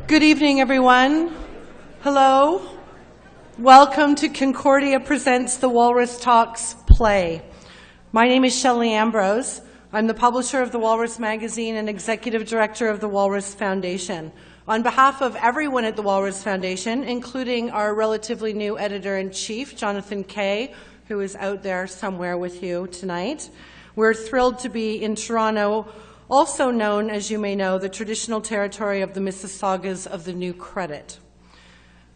Good evening, everyone. Hello. Welcome to Concordia Presents the Walrus Talks play. My name is SHELLEY AMBROSE. I'm the publisher of the Walrus magazine and executive director of the Walrus Foundation. On behalf of everyone at the Walrus Foundation, including our relatively new editor-in-chief, Jonathan Kay, who is out there somewhere with you tonight, we're thrilled to be in Toronto, also known, as you may know, the traditional territory of the Mississaugas of the New Credit.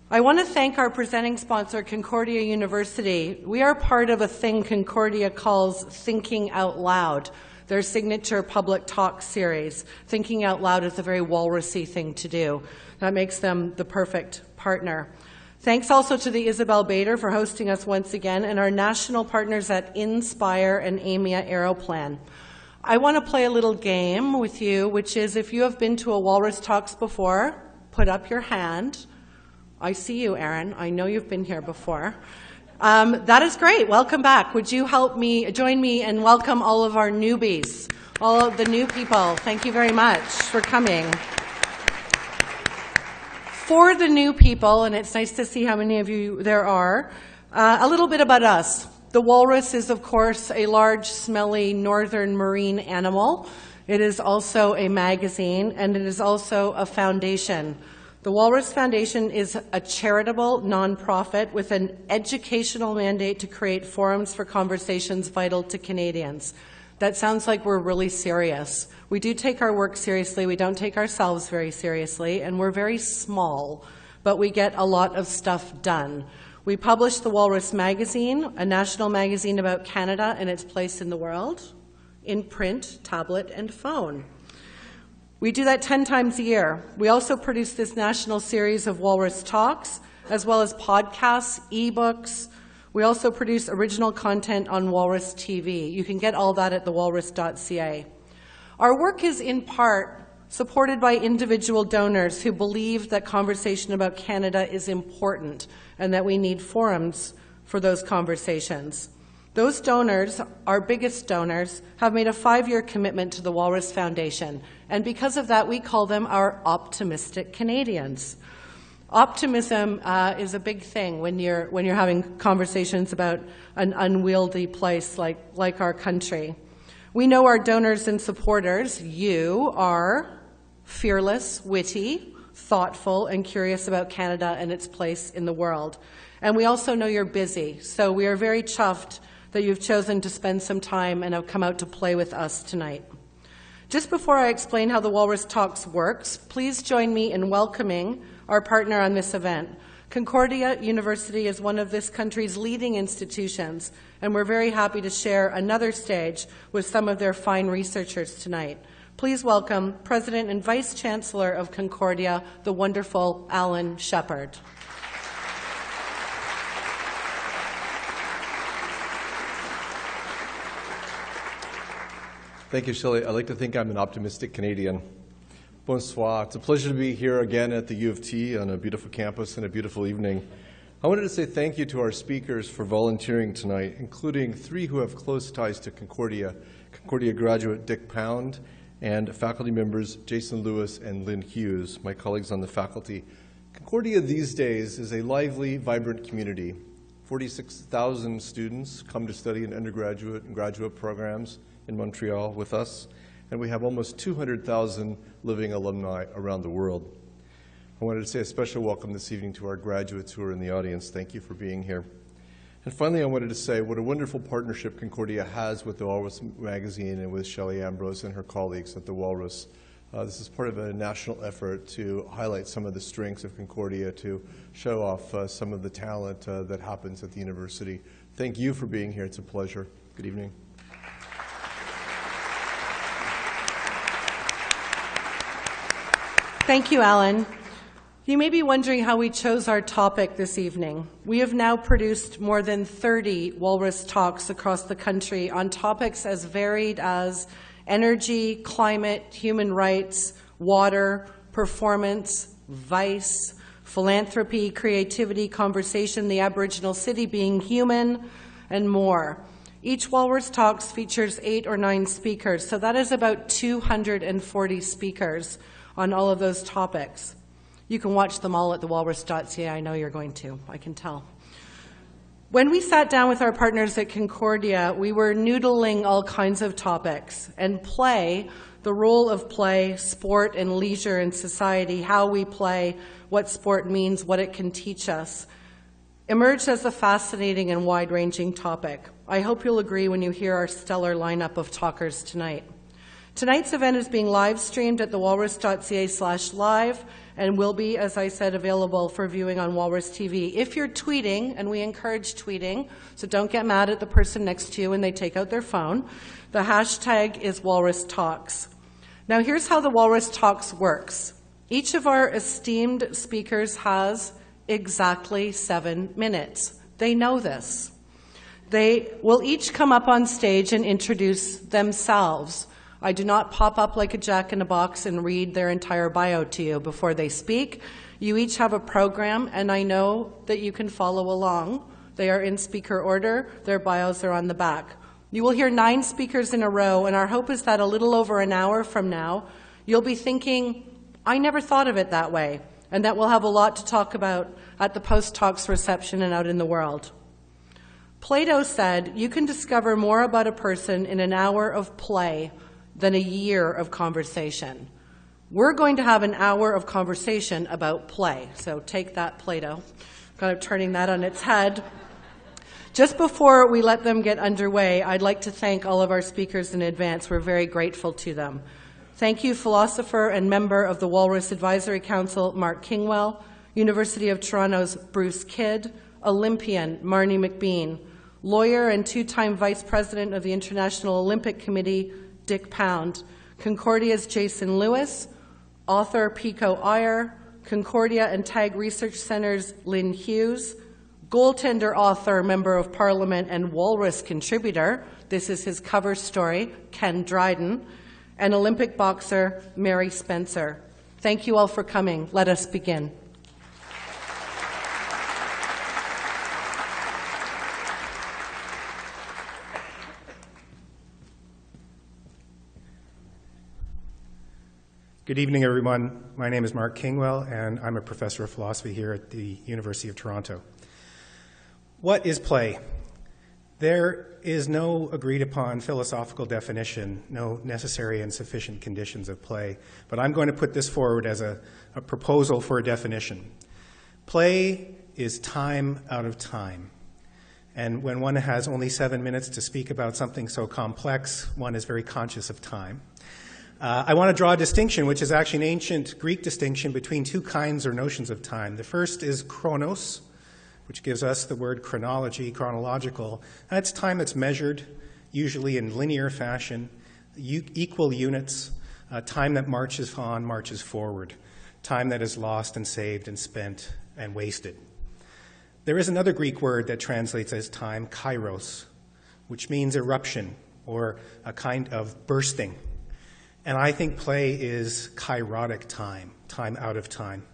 I want to thank our presenting sponsor, Concordia University. We are part of a thing Concordia calls Thinking Out Loud, their signature public talk series. Thinking Out Loud is a very walrusy thing to do. That makes them the perfect partner. Thanks also to the Isabel Bader for hosting us once again, and our national partners at Inspire and AMIA Aeroplan. I want to play a little game with you, which is if you have been to a Walrus Talks before, put up your hand. I see you, Aaron. I know you've been here before. That is great. Welcome back. Would you join me and welcome all of our newbies, all of the new people. Thank you very much for coming. For the new people, and it's nice to see how many of you there are, a little bit about us. The walrus is, of course, a large, smelly northern marine animal. It is also a magazine, and it is also a foundation. The Walrus Foundation is a charitable nonprofit with an educational mandate to create forums for conversations vital to Canadians. That sounds like we're really serious. We do take our work seriously. We don't take ourselves very seriously, and we're very small, but we get a lot of stuff done. We publish the Walrus magazine, a national magazine about Canada and its place in the world, in print, tablet, and phone. We do that 10 times a year. We also produce this national series of Walrus Talks, as well as podcasts, ebooks. We also produce original content on Walrus TV. You can get all that at thewalrus.ca. Our work is in part supported by individual donors who believe that conversation about Canada is important and that we need forums for those conversations. Those donors, our biggest donors, have made a 5-year commitment to the Walrus Foundation, and because of that, we call them our optimistic Canadians. Optimism is a big thing when you're having conversations about an unwieldy place like our country. We know our donors and supporters, you, are fearless, witty, thoughtful, and curious about Canada and its place in the world. And we also know you're busy, so we are very chuffed that you've chosen to spend some time and have come out to play with us tonight. Just before I explain how the Walrus Talks works, please join me in welcoming our partner on this event. Concordia University is one of this country's leading institutions, and we're very happy to share another stage with some of their fine researchers tonight. Please welcome President and Vice Chancellor of Concordia, the wonderful Alan Shepard. Thank you, Shelley. I like to think I'm an optimistic Canadian. Bonsoir. It's a pleasure to be here again at the U of T on a beautiful campus and a beautiful evening. I wanted to say thank you to our speakers for volunteering tonight, including 3 who have close ties to Concordia. Concordia graduate Dick Pound and faculty members Jason Lewis and Lynn Hughes, my colleagues on the faculty. Concordia these days is a lively, vibrant community. 46,000 students come to study in undergraduate and graduate programs in Montreal with us, and we have almost 200,000 living alumni around the world. I wanted to say a special welcome this evening to our graduates who are in the audience. Thank you for being here. And finally, I wanted to say what a wonderful partnership Concordia has with the Walrus magazine and with Shelley Ambrose and her colleagues at the Walrus. This is part of a national effort to highlight some of the strengths of Concordia, to show off some of the talent that happens at the university. Thank you for being here. It's a pleasure. Good evening. Thank you, Alan. You may be wondering how we chose our topic this evening. We have now produced more than 30 Walrus Talks across the country on topics as varied as energy, climate, human rights, water, performance, vice, philanthropy, creativity, conversation, the Aboriginal city, being human, and more. Each Walrus Talks features 8 or 9 speakers, so that is about 240 speakers on all of those topics. You can watch them all at thewalrus.ca. I know you're going to. I can tell. When we sat down with our partners at Concordia, we were noodling all kinds of topics, and play, the role of play, sport and leisure in society, how we play, what sport means, what it can teach us, emerged as a fascinating and wide-ranging topic. I hope you'll agree when you hear our stellar lineup of talkers tonight. Tonight's event is being live streamed at thewalrus.ca/live and will be, as I said, available for viewing on Walrus TV. If you're tweeting, and we encourage tweeting, so don't get mad at the person next to you when they take out their phone, the hashtag is Walrus Talks. Now here's how the Walrus Talks works. Each of our esteemed speakers has exactly 7 minutes. They know this. They will each come up on stage and introduce themselves. I do not pop up like a jack-in-a-box and read their entire bio to you before they speak. You each have a program, and I know that you can follow along. They are in speaker order. Their bios are on the back. You will hear 9 speakers in a row, and our hope is that a little over an hour from now, you'll be thinking, I never thought of it that way, and that we'll have a lot to talk about at the post-talks reception and out in the world. Plato said, you can discover more about a person in an hour of play than a year of conversation. We're going to have an hour of conversation about play, so take that, Plato. Kind of turning that on its head. Just before we let them get underway, I'd like to thank all of our speakers in advance. We're very grateful to them. Thank you, philosopher and member of the Walrus Advisory Council, Mark Kingwell, University of Toronto's Bruce Kidd, Olympian Marnie McBean, lawyer and 2-time vice president of the International Olympic Committee, Dick Pound, Concordia's Jason Lewis, author PICO IYER, Concordia and TAG Research Center's Lynn Hughes, goaltender author, member of Parliament, and Walrus contributor, this is his cover story, Ken Dryden, and Olympic boxer Mary Spencer. Thank you all for coming. Let us begin. Good evening, everyone. My name is Mark Kingwell, and I'm a professor of philosophy here at the University of Toronto. What is play? There is no agreed upon philosophical definition, no necessary and sufficient conditions of play, but I'm going to put this forward as a proposal for a definition. Play is time out of time. And when one has only 7 minutes to speak about something so complex, one is very conscious of time. I want to draw a distinction, which is actually an ancient Greek distinction between 2 kinds or notions of time. The first is chronos, which gives us the word chronology, chronological. That's time that's measured, usually in linear fashion, equal units, time that marches on, marches forward, time that is lost and saved and spent and wasted. There is another Greek word that translates as time, kairos, which means eruption or a kind of bursting. And I think play is kairotic time, time out of time,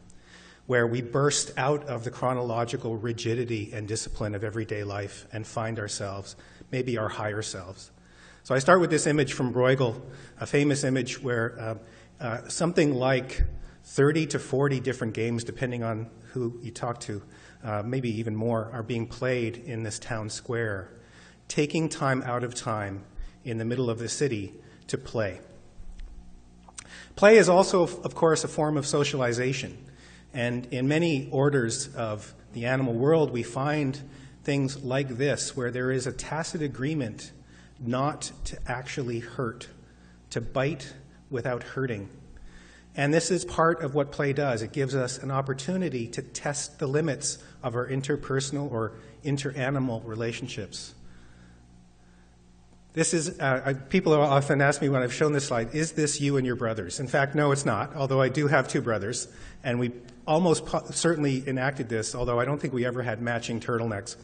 where we burst out of the chronological rigidity and discipline of everyday life and find ourselves, maybe our higher selves. So I start with this image from Bruegel, a famous image where something like 30 to 40 different games, depending on who you talk to, maybe even more, are being played in this town square, taking time out of time in the middle of the city to play. Play is also, of course, a form of socialization. And in many orders of the animal world, we find things like this, where there is a tacit agreement not to actually hurt, to bite without hurting. And this is part of what play does. It gives us an opportunity to test the limits of our interpersonal or interanimal relationships. This is, people often ask me when I've shown this slide, is this you and your brothers? In fact, no, it's not, although I do have 2 brothers, and we almost certainly enacted this, although I don't think we ever had matching turtlenecks.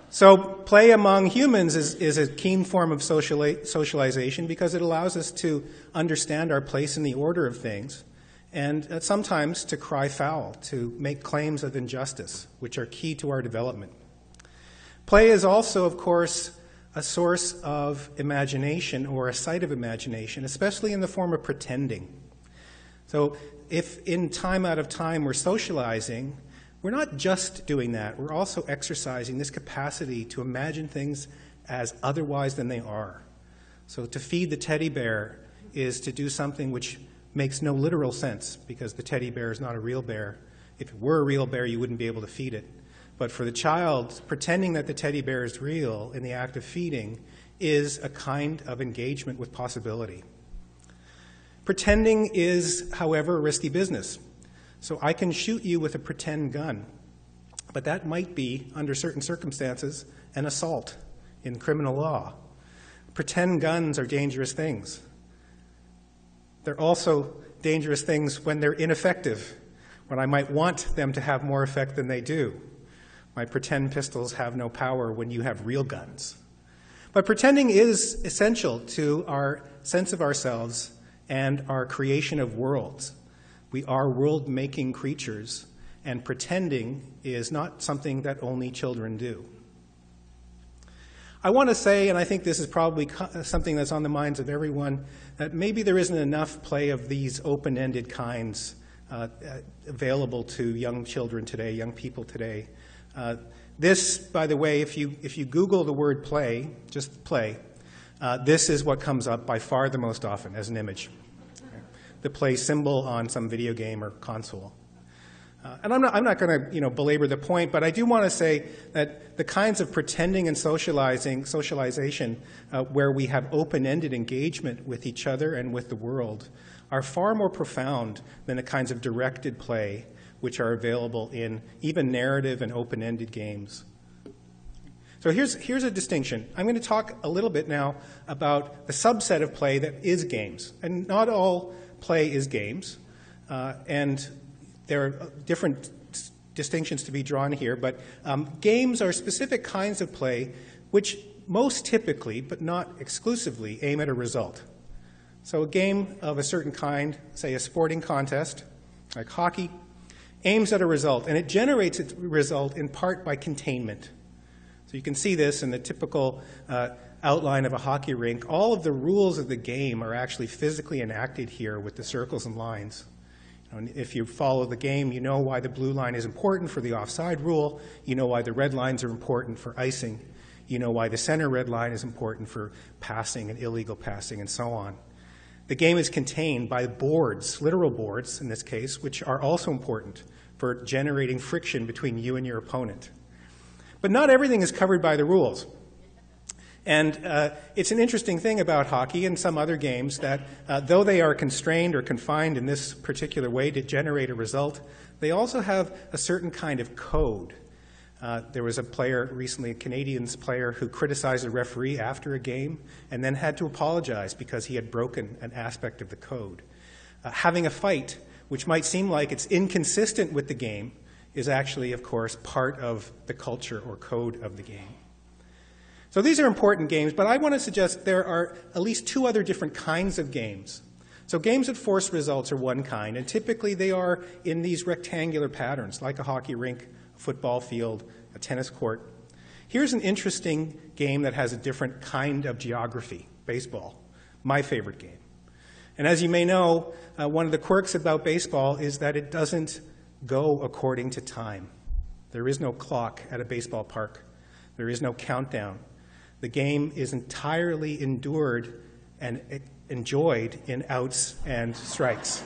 So play among humans is a keen form of socialization because it allows us to understand our place in the order of things, and sometimes to cry foul, to make claims of injustice, which are key to our development. Play is also, of course, a source of imagination or a site of imagination, especially in the form of pretending. So if in time out of time we're socializing, we're not just doing that, we're also exercising this capacity to imagine things as otherwise than they are. So to feed the teddy bear is to do something which makes no literal sense, because the teddy bear is not a real bear. If it were a real bear, you wouldn't be able to feed it. But for the child, pretending that the teddy bear is real in the act of feeding is a kind of engagement with possibility. Pretending is, however, a risky business. So I can shoot you with a pretend gun, but that might be, under certain circumstances, an assault in criminal law. Pretend guns are dangerous things. They're also dangerous things when they're ineffective, when I might want them to have more effect than they do. My pretend pistols have no power when you have real guns. But pretending is essential to our sense of ourselves and our creation of worlds. We are world-making creatures, and pretending is not something that only children do. I want to say, and I think this is probably something that's on the minds of everyone, that maybe there isn't enough play of these open-ended kinds available to young children today, young people today. This, by the way, if you Google the word play, just play, this is what comes up by far the most often as an image. The play symbol on some video game or console. And I'm not going to belabor the point, but I do want to say that the kinds of pretending and socialization where we have open-ended engagement with each other and with the world are far more profound than the kinds of directed play which are available in even narrative and open-ended games. So here's a distinction. I'm going to talk a little bit now about the subset of play that is games. And not all play is games. And there are different distinctions to be drawn here. But games are specific kinds of play which most typically, but not exclusively, aim at a result. So a game of a certain kind, say a sporting contest, like hockey, aims at a result. And it generates its result in part by containment. So you can see this in the typical outline of a hockey rink. All of the rules of the game are actually physically enacted here with the circles and lines. And if you follow the game, you know why the blue line is important for the offside rule. You know why the red lines are important for icing. You know why the center red line is important for passing and illegal passing and so on. The game is contained by boards, literal boards in this case, which are also important for generating friction between you and your opponent. But not everything is covered by the rules. And it's an interesting thing about hockey and some other games that though they are constrained or confined in this particular way to generate a result, they also have a certain kind of code. There was a player recently, a Canadian player, who criticized a referee after a game and then had to apologize because he had broken an aspect of the code. Having a fight, which might seem like it's inconsistent with the game, is actually, of course, part of the culture or code of the game. So these are important games, but I want to suggest there are at least two other different kinds of games. So games that force results are one kind, and typically they are in these rectangular patterns, like a hockey rink, a football field, a tennis court. Here's an interesting game that has a different kind of geography, baseball, my favorite game. And as you may know, one of the quirks about baseball is that it doesn't go according to time. There is no clock at a baseball park. There is no countdown. The game is entirely endured and enjoyed in outs and strikes.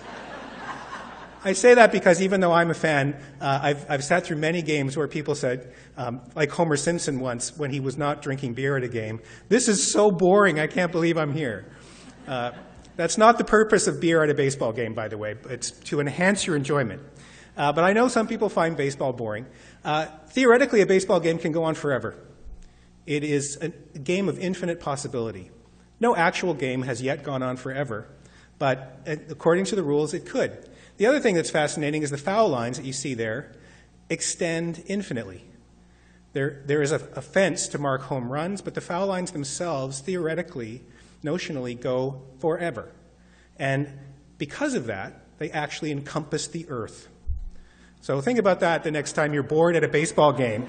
I say that because even though I'm a fan, I've sat through many games where people said, like Homer Simpson once when he was not drinking beer at a game, "This is so boring, I can't believe I'm here." That's not the purpose of beer at a baseball game, by the way. It's to enhance your enjoyment. But I know some people find baseball boring. Theoretically, a baseball game can go on forever. It is a game of infinite possibility. No actual game has yet gone on forever, but according to the rules, it could. The other thing that's fascinating is the foul lines that you see there extend infinitely. There is a fence to mark home runs, but the foul lines themselves, theoretically, notionally, go forever. And because of that, they actually encompass the earth. So think about that the next time you're bored at a baseball game.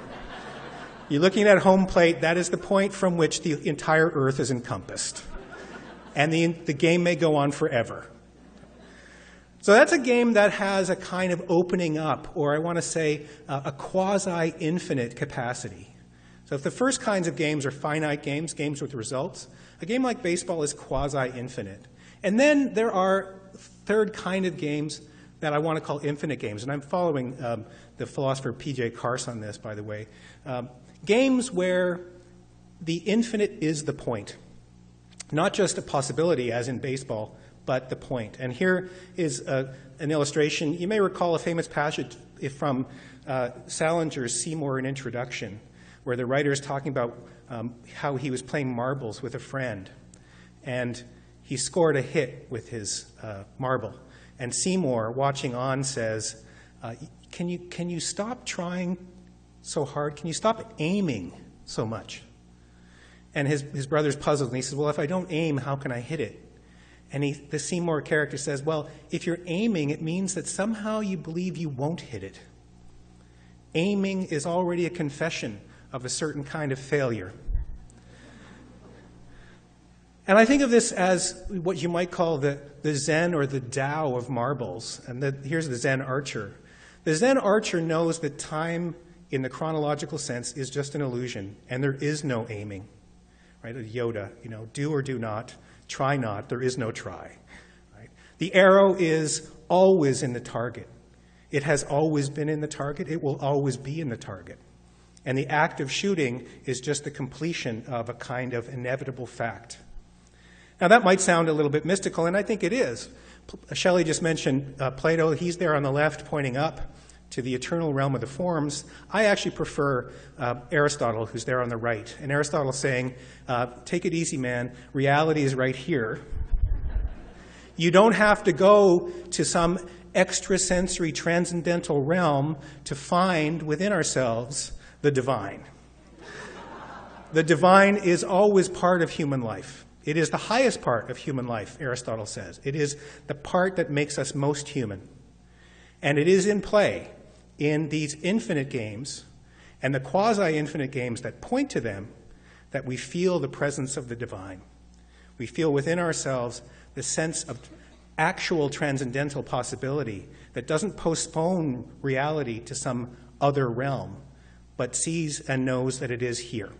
You're looking at home plate, that is the point from which the entire earth is encompassed. And the game may go on forever. So that's a game that has a kind of opening up, or I want to say a quasi-infinite capacity. So if the first kinds of games are finite games, games with results, a game like baseball is quasi-infinite. And then there are third kind of games that I want to call infinite games. And I'm following the philosopher P.J. Carse on this, by the way. Games where the infinite is the point. Not just a possibility, as in baseball, but the point. And here is an illustration. You may recall a famous passage from Salinger's Seymour, an Introduction, where the writer is talking about how he was playing marbles with a friend. And he scored a hit with his marble. And Seymour, watching on, says, can you stop trying so hard? Can you stop aiming so much? And his brother's puzzled, and he says, well, if I don't aim, how can I hit it? And the Seymour character says, well, if you're aiming, it means that somehow you believe you won't hit it. Aiming is already a confession of a certain kind of failure. And I think of this as what you might call the Zen or the Tao of marbles. And here's the Zen archer. The Zen archer knows that time, in the chronological sense, is just an illusion, and there is no aiming. Right? Yoda, do or do not, try not, there is no try. Right? The arrow is always in the target. It has always been in the target. It will always be in the target. And the act of shooting is just the completion of a kind of inevitable fact. Now, that might sound a little bit mystical, and I think it is. Shelley just mentioned Plato. He's there on the left pointing up to the eternal realm of the forms. I actually prefer Aristotle, who's there on the right. And Aristotle's saying, take it easy, man. Reality is right here. You don't have to go to some extrasensory transcendental realm to find within ourselves the divine. The divine is always part of human life. It is the highest part of human life, Aristotle says. It is the part that makes us most human. And it is in play in these infinite games and the quasi-infinite games that point to them that we feel the presence of the divine. We feel within ourselves the sense of actual transcendental possibility that doesn't postpone reality to some other realm, but sees and knows that it is here.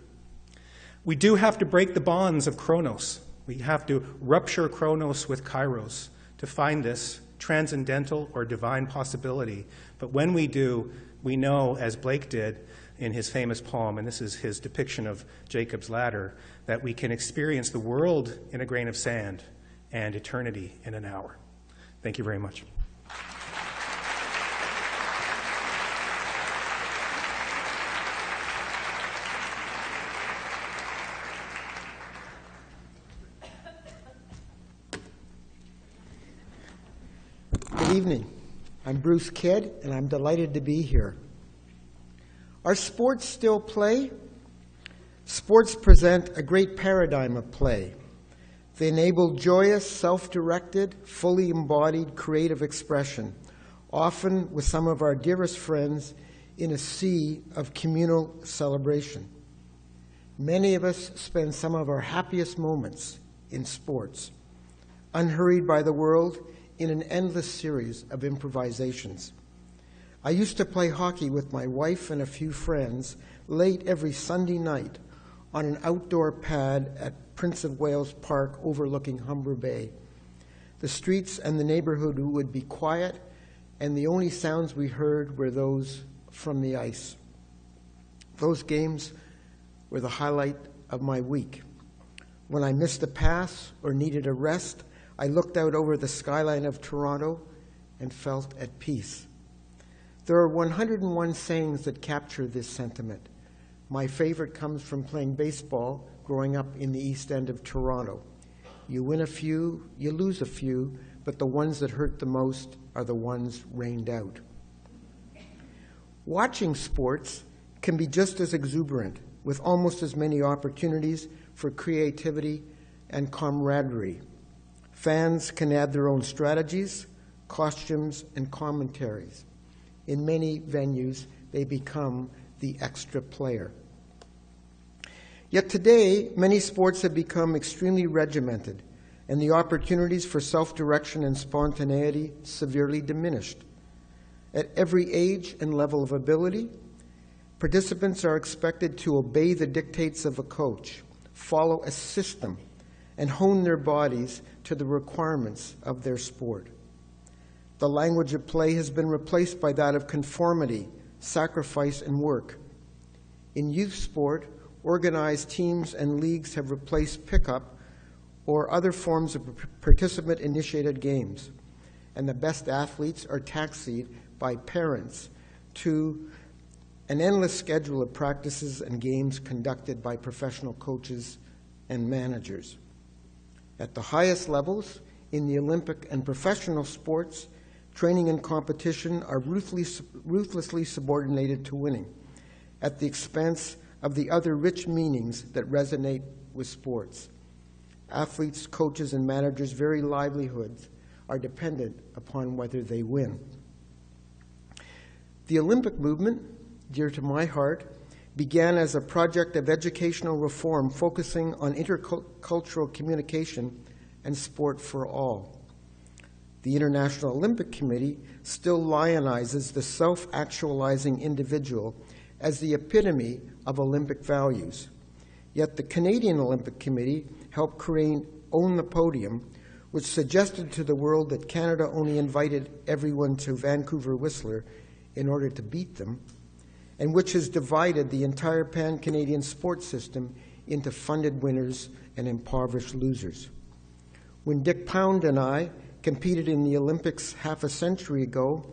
We do have to break the bonds of Chronos. We have to rupture Chronos with Kairos to find this transcendental or divine possibility. But when we do, we know, as Blake did in his famous poem, and this is his depiction of Jacob's ladder, that we can experience the world in a grain of sand and eternity in an hour. Thank you very much. Good evening. I'm Bruce Kidd, and I'm delighted to be here. Are sports still play? Sports present a great paradigm of play. They enable joyous, self-directed, fully embodied creative expression, often with some of our dearest friends in a sea of communal celebration. Many of us spend some of our happiest moments in sports, unhurried by the world, in an endless series of improvisations. I used to play hockey with my wife and a few friends late every Sunday night on an outdoor pad at Prince of Wales Park overlooking Humber Bay. The streets and the neighborhood would be quiet, and the only sounds we heard were those from the ice. Those games were the highlight of my week. When I missed a pass or needed a rest, I looked out over the skyline of Toronto and felt at peace. There are 101 sayings that capture this sentiment. My favorite comes from playing baseball growing up in the East End of Toronto. You win a few, you lose a few, but the ones that hurt the most are the ones rained out. Watching sports can be just as exuberant, with almost as many opportunities for creativity and camaraderie. Fans can add their own strategies, costumes, and commentaries. In many venues, they become the extra player. Yet today, many sports have become extremely regimented, and the opportunities for self-direction and spontaneity severely diminished. At every age and level of ability, participants are expected to obey the dictates of a coach, follow a system, and hone their bodies to the requirements of their sport. The language of play has been replaced by that of conformity, sacrifice, and work. In youth sport, organized teams and leagues have replaced pickup or other forms of participant-initiated games, and the best athletes are taxied by parents to an endless schedule of practices and games conducted by professional coaches and managers. At the highest levels, in the Olympic and professional sports, training and competition are ruthlessly subordinated to winning, at the expense of the other rich meanings that resonate with sports. Athletes, coaches, and managers' very livelihoods are dependent upon whether they win. The Olympic movement, dear to my heart, began as a project of educational reform focusing on intercultural communication and sport for all. The International Olympic Committee still lionizes the self-actualizing individual as the epitome of Olympic values. Yet the Canadian Olympic Committee helped create Own the Podium, which suggested to the world that Canada only invited everyone to Vancouver Whistler in order to beat them, and which has divided the entire pan-Canadian sports system into funded winners and impoverished losers. When Dick Pound and I competed in the Olympics half a century ago,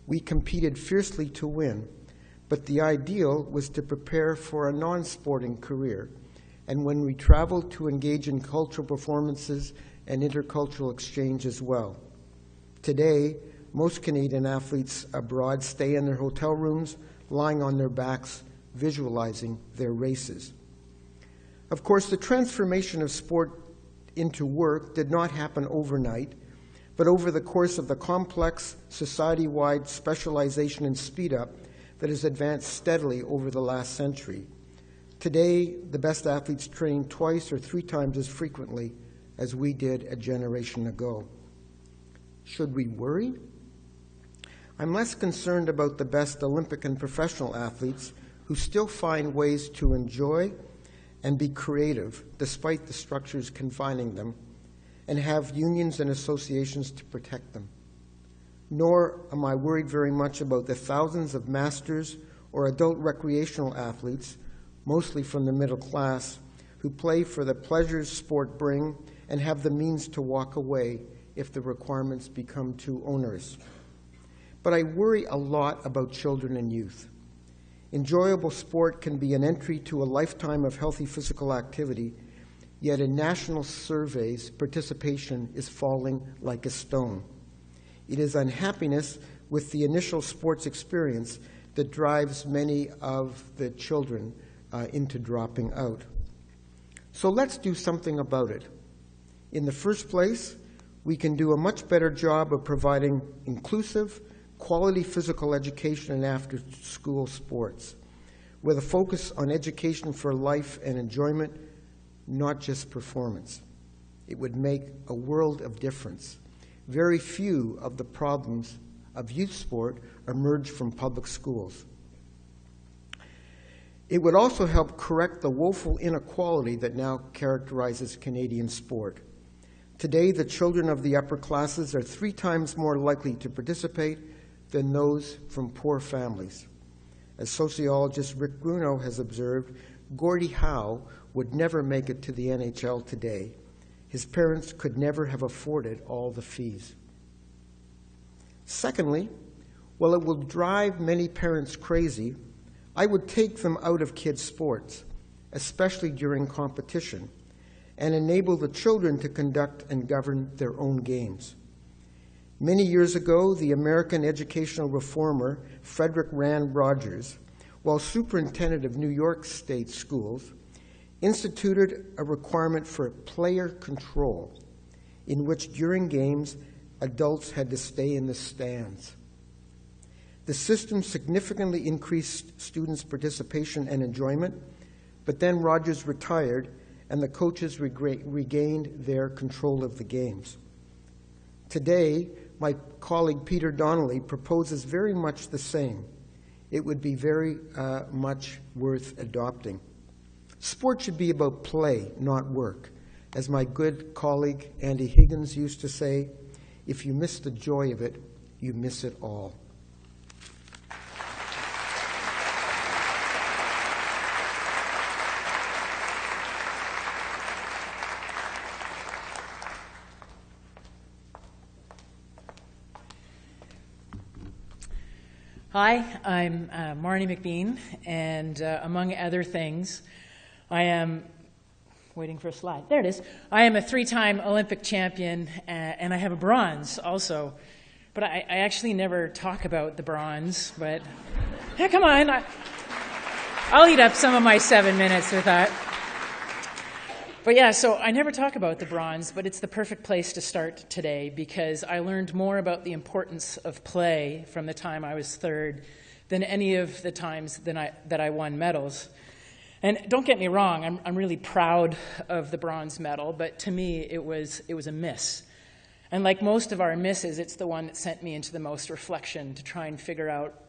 we competed fiercely to win, but the ideal was to prepare for a non-sporting career, and when we traveled to engage in cultural performances and intercultural exchange as well. Today, most Canadian athletes abroad stay in their hotel rooms, lying on their backs, visualizing their races. Of course, the transformation of sport into work did not happen overnight, but over the course of the complex, society-wide specialization and speed-up that has advanced steadily over the last century. Today, the best athletes train twice or three times as frequently as we did a generation ago. Should we worry? I'm less concerned about the best Olympic and professional athletes who still find ways to enjoy and be creative despite the structures confining them, and have unions and associations to protect them. Nor am I worried very much about the thousands of masters or adult recreational athletes, mostly from the middle class, who play for the pleasures sport bring and have the means to walk away if the requirements become too onerous. But I worry a lot about children and youth. Enjoyable sport can be an entry to a lifetime of healthy physical activity, yet in national surveys, participation is falling like a stone. It is unhappiness with the initial sports experience that drives many of the children into dropping out. So let's do something about it. In the first place, we can do a much better job of providing inclusive, quality physical education and after-school sports, with a focus on education for life and enjoyment, not just performance. It would make a world of difference. Very few of the problems of youth sport emerge from public schools. It would also help correct the woeful inequality that now characterizes Canadian sport. Today, the children of the upper classes are 3 times more likely to participate than those from poor families. As sociologist Rick Bruno has observed, Gordie Howe would never make it to the NHL today. His parents could never have afforded all the fees. Secondly, while it will drive many parents crazy, I would take them out of kids' sports, especially during competition, and enable the children to conduct and govern their own games. Many years ago, the American educational reformer Frederick Rand Rogers, while superintendent of New York State schools, instituted a requirement for player control, in which during games, adults had to stay in the stands. The system significantly increased students' participation and enjoyment, but then Rogers retired, and the coaches regained their control of the games. Today, my colleague Peter Donnelly proposes very much the same. It would be very much worth adopting. Sport should be about play, not work. As my good colleague Andy Higgins used to say, if you miss the joy of it, you miss it all. Hi, I'm Marnie McBean, and among other things, I am, waiting for a slide, there it is. I am a 3-time Olympic champion, and I have a bronze also. But I actually never talk about the bronze, but yeah, come on. I'll eat up some of my 7 minutes with that. But yeah, so I never talk about the bronze, but it's the perfect place to start today because I learned more about the importance of play from the time I was 3rd than any of the times that I won medals. And don't get me wrong, I'm really proud of the bronze medal, but to me it was a miss. And like most of our misses, it's the one that sent me into the most reflection to try and figure out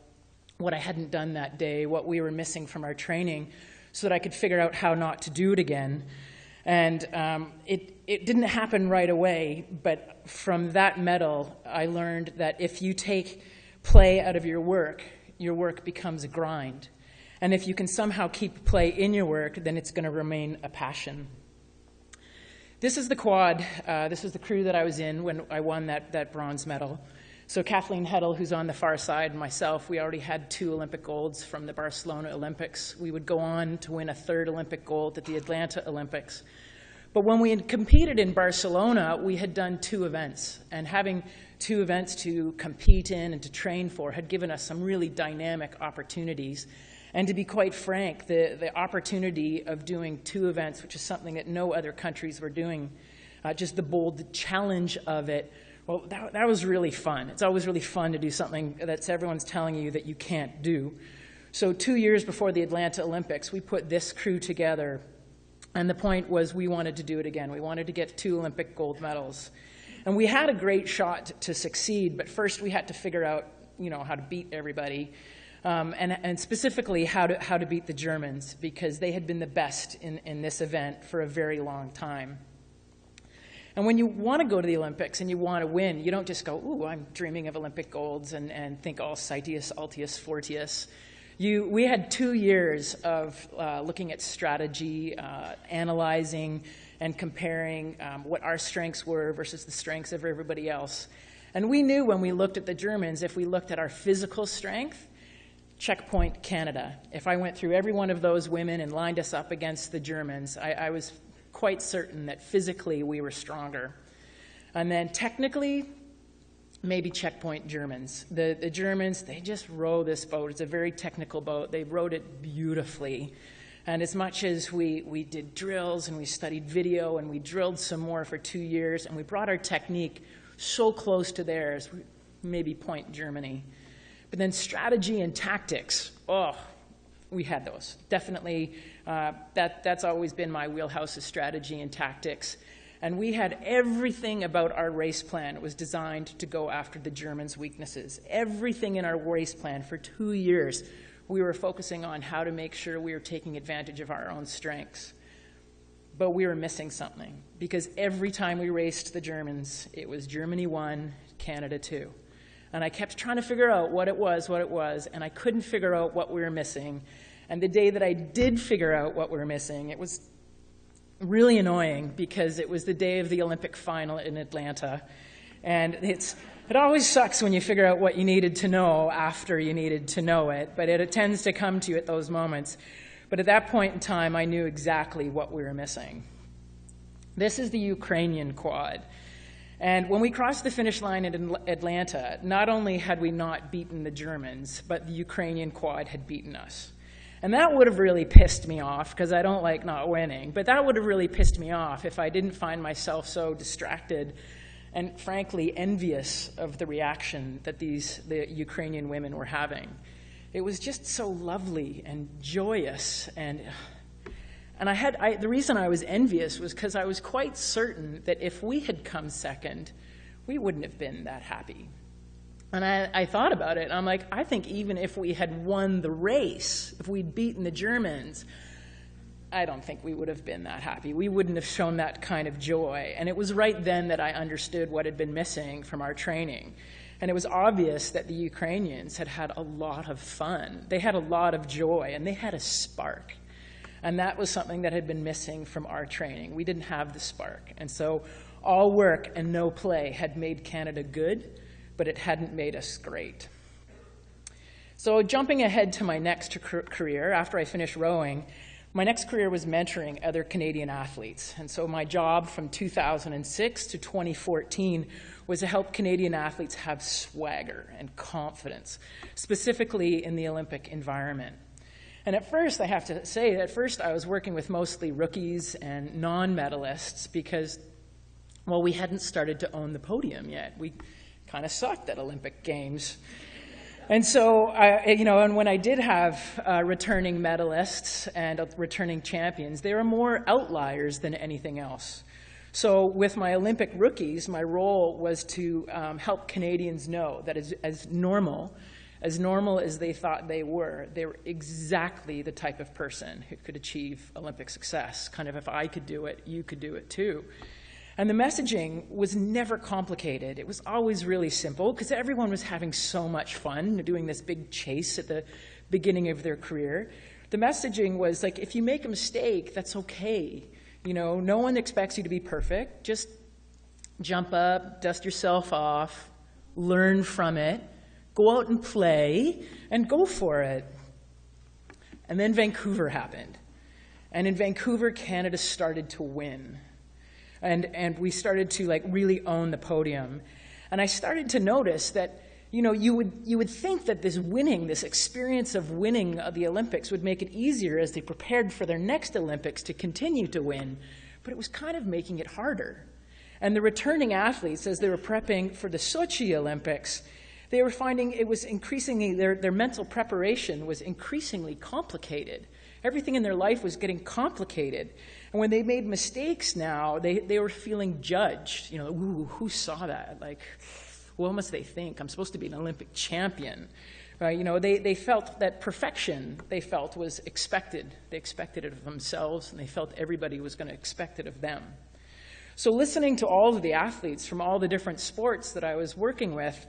what I hadn't done that day, what we were missing from our training, so that I could figure out how not to do it again. And it didn't happen right away, but from that medal, I learned that if you take play out of your work becomes a grind. And if you can somehow keep play in your work, then it's going to remain a passion. This is the quad. This was the crew that I was in when I won that bronze medal. So Kathleen Heddle, who's on the far side, and myself, we already had 2 Olympic golds from the Barcelona Olympics. We would go on to win a 3rd Olympic gold at the Atlanta Olympics. But when we had competed in Barcelona, we had done 2 events. And having 2 events to compete in and to train for had given us some really dynamic opportunities. And to be quite frank, the opportunity of doing 2 events, which is something that no other countries were doing, just the bold challenge of it, well, that was really fun. It's always really fun to do something that everyone's telling you that you can't do. So 2 years before the Atlanta Olympics, we put this crew together, and the point was we wanted to do it again. We wanted to get 2 Olympic gold medals. And we had a great shot to succeed, but first we had to figure out, how to beat everybody, and specifically how to beat the Germans, because they had been the best in this event for a very long time. And when you want to go to the Olympics and you want to win, you don't just go, ooh, I'm dreaming of Olympic golds and think all Citius, Altius, Fortius. We had 2 years of looking at strategy, analyzing and comparing what our strengths were versus the strengths of everybody else. And we knew when we looked at the Germans, if we looked at our physical strength, checkpoint Canada. If I went through every one of those women and lined us up against the Germans, I was quite certain that physically we were stronger. And then technically, maybe checkpoint Germans. The Germans, they just row this boat. It's a very technical boat. They rowed it beautifully. And as much as we did drills and we studied video and we drilled some more for 2 years and we brought our technique so close to theirs, maybe point Germany. But then strategy and tactics, we had those. Definitely, that's always been my wheelhouse, is strategy and tactics. And we had everything about our race plan. It was designed to go after the Germans' weaknesses. Everything in our race plan for 2 years, we were focusing on how to make sure we were taking advantage of our own strengths. But we were missing something, because every time we raced the Germans, it was Germany 1, Canada 2. And I kept trying to figure out what it was, and I couldn't figure out what we were missing. And the day that I did figure out what we were missing, it was really annoying, because it was the day of the Olympic final in Atlanta. And it always sucks when you figure out what you needed to know after you needed to know it, but it tends to come to you at those moments. But at that point in time, I knew exactly what we were missing. This is the Ukrainian quad. And when we crossed the finish line in Atlanta, not only had we not beaten the Germans, but the Ukrainian quad had beaten us. And that would have really pissed me off, because I don't like not winning, but that would have really pissed me off if I didn't find myself so distracted and frankly envious of the reaction that the Ukrainian women were having. It was just so lovely and joyous, and And the reason I was envious was because I was quite certain that if we had come second, we wouldn't have been that happy. And I thought about it, and I'm like, I think even if we had won the race, if we'd beaten the Germans, I don't think we would have been that happy. We wouldn't have shown that kind of joy. And it was right then that I understood what had been missing from our training. And it was obvious that the Ukrainians had had a lot of fun. They had a lot of joy, and they had a spark. And that was something that had been missing from our training. We didn't have the spark. And so all work and no play had made Canada good, but it hadn't made us great. So jumping ahead to my next career, after I finished rowing, my next career was mentoring other Canadian athletes. And so my job from 2006 to 2014 was to help Canadian athletes have swagger and confidence, specifically in the Olympic environment. And at first, I have to say, at first I was working with mostly rookies and non-medalists because, well, we hadn't started to own the podium yet. We kind of sucked at Olympic Games. And so, and when I did have returning medalists and returning champions, they were more outliers than anything else. So with my Olympic rookies, my role was to help Canadians know that as normal as they thought they were exactly the type of person who could achieve Olympic success. Kind of, if I could do it, you could do it too. And the messaging was never complicated. It was always really simple because everyone was having so much fun doing this big chase at the beginning of their career. The messaging was like, if you make a mistake, that's okay. You know, no one expects you to be perfect. Just jump up, dust yourself off, learn from it, go out and play, and go for it. And then Vancouver happened. And in Vancouver, Canada started to win. And we started to like really own the podium. And I started to notice that, you know, you would think that this experience of winning the Olympics would make it easier as they prepared for their next Olympics to continue to win, but it was kind of making it harder. And the returning athletes, as they were prepping for the Sochi Olympics, they were finding it was increasingly, their mental preparation was increasingly complicated. Everything in their life was getting complicated. And when they made mistakes now, they were feeling judged. You know, ooh, who saw that? Like, what must they think? I'm supposed to be an Olympic champion. Right? You know, they felt that perfection, they felt, was expected. They expected it of themselves, and they felt everybody was going to expect it of them. So listening to all of the athletes from all the different sports that I was working with,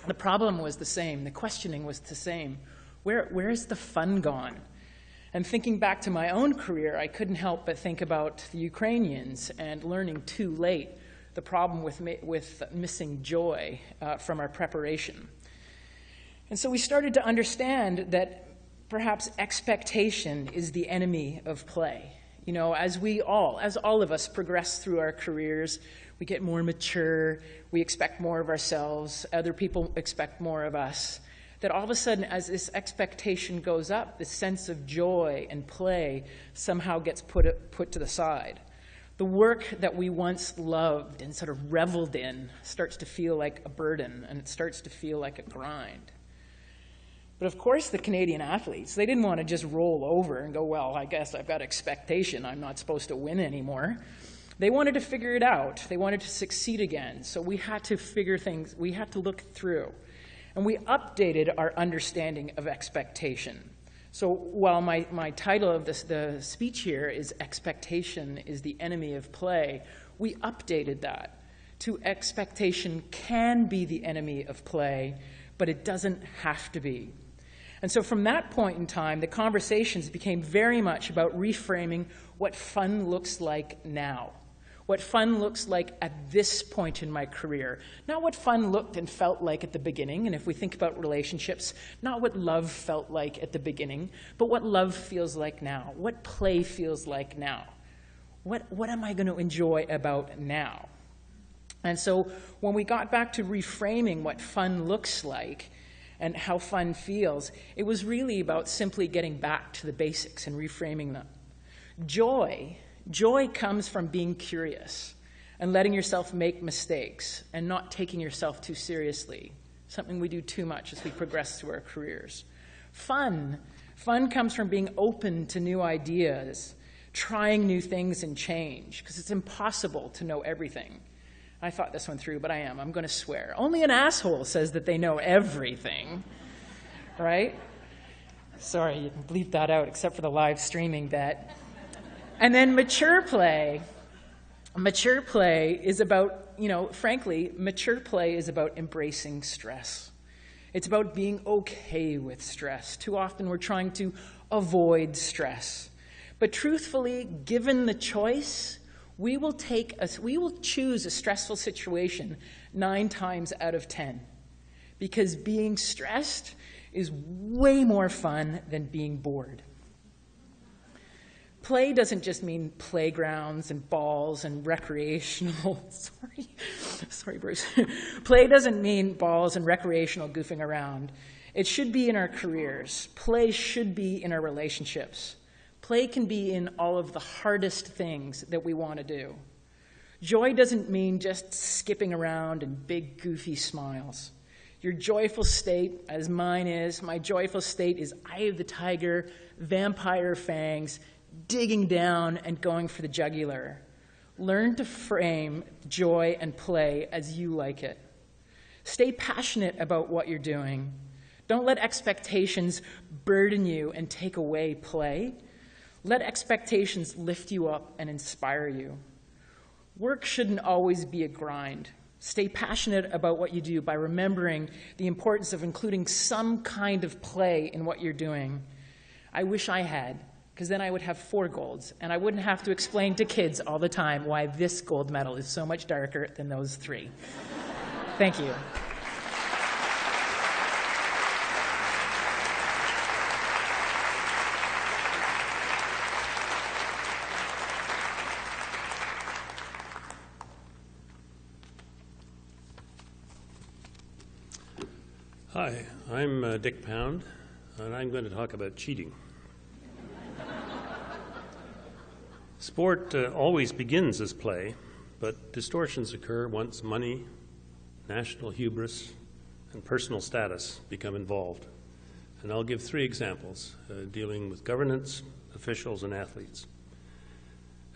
the problem was the same. The questioning was the same. Where's the fun gone? And thinking back to my own career, I couldn't help but think about the Ukrainians and learning too late the problem with missing joy from our preparation. And so we started to understand that perhaps expectation is the enemy of play. You know, as all of us progress through our careers, we get more mature, we expect more of ourselves, other people expect more of us. That all of a sudden, as this expectation goes up, this sense of joy and play somehow gets put to the side. The work that we once loved and sort of reveled in starts to feel like a burden, and it starts to feel like a grind. But of course, the Canadian athletes, they didn't want to just roll over and go, well, I guess I've got expectation, I'm not supposed to win anymore. They wanted to figure it out. They wanted to succeed again. So we had to we had to look through. And we updated our understanding of expectation. So while my title of the speech here is Expectation is the Enemy of Play, we updated that to expectation can be the enemy of play, but it doesn't have to be. And so from that point in time, the conversations became very much about reframing what fun looks like now. What fun looks like at this point in my career. Not what fun looked and felt like at the beginning, and if we think about relationships, not what love felt like at the beginning, but what love feels like now, what play feels like now. What am I going to enjoy about now? And so when we got back to reframing what fun looks like and how fun feels, it was really about simply getting back to the basics and reframing them. Joy comes from being curious and letting yourself make mistakes and not taking yourself too seriously, something we do too much as we progress through our careers. Fun comes from being open to new ideas, trying new things and change, because it's impossible to know everything. I thought this one through, but I'm going to swear. Only an asshole says that they know everything, right? Sorry, you can bleep that out, except for the live streaming bit. And then mature play. Mature play is about, frankly, mature play is about embracing stress. It's about being okay with stress. Too often we're trying to avoid stress. But truthfully, given the choice, we will choose a stressful situation 9 times out of 10. Because being stressed is way more fun than being bored. Play doesn't just mean playgrounds and balls and recreational, sorry Bruce. Play doesn't mean balls and recreational goofing around. It should be in our careers. Play should be in our relationships. Play can be in all of the hardest things that we want to do. Joy doesn't mean just skipping around and big goofy smiles. Your joyful state, as mine is, my joyful state is eye of the tiger, vampire fangs, digging down and going for the jugular. Learn to frame joy and play as you like it. Stay passionate about what you're doing. Don't let expectations burden you and take away play. Let expectations lift you up and inspire you. Work shouldn't always be a grind. Stay passionate about what you do by remembering the importance of including some kind of play in what you're doing. I wish I had, because then I would have 4 golds, and I wouldn't have to explain to kids all the time why this gold medal is so much darker than those 3. Thank you. Hi, I'm Dick Pound, and I'm going to talk about cheating. Sport always begins as play, but distortions occur once money, national hubris, and personal status become involved. And I'll give 3 examples dealing with governance, officials, and athletes.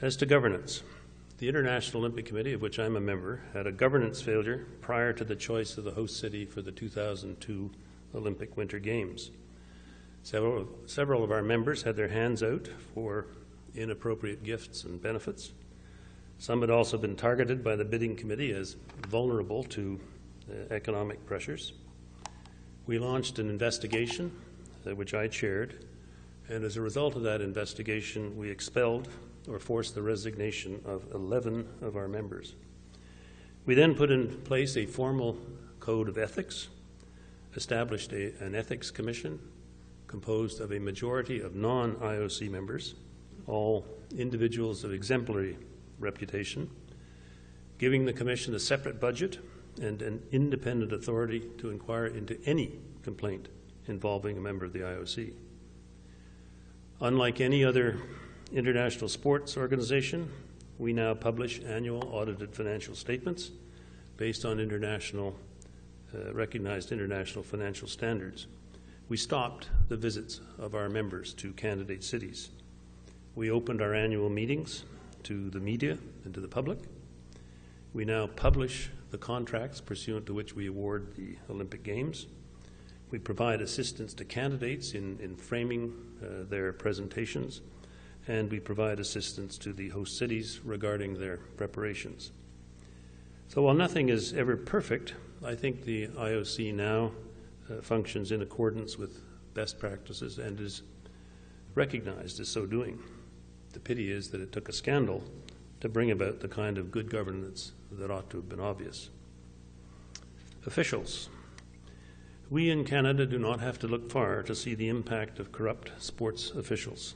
As to governance, the International Olympic Committee, of which I'm a member, had a governance failure prior to the choice of the host city for the 2002 Olympic Winter Games. Several of our members had their hands out for inappropriate gifts and benefits. Some had also been targeted by the bidding committee as vulnerable to economic pressures. We launched an investigation, which I chaired, and as a result of that investigation, we expelled or forced the resignation of 11 of our members. We then put in place a formal code of ethics, established an ethics commission composed of a majority of non-IOC members, all individuals of exemplary reputation, giving the commission a separate budget and an independent authority to inquire into any complaint involving a member of the IOC. Unlike any other international sports organization, we now publish annual audited financial statements based on recognized international financial standards. We stopped the visits of our members to candidate cities. We opened our annual meetings to the media and to the public. We now publish the contracts pursuant to which we award the Olympic Games. We provide assistance to candidates in framing their presentations, and we provide assistance to the host cities regarding their preparations. So while nothing is ever perfect, I think the IOC now functions in accordance with best practices and is recognized as so doing. The pity is that it took a scandal to bring about the kind of good governance that ought to have been obvious. Officials. We in Canada do not have to look far to see the impact of corrupt sports officials.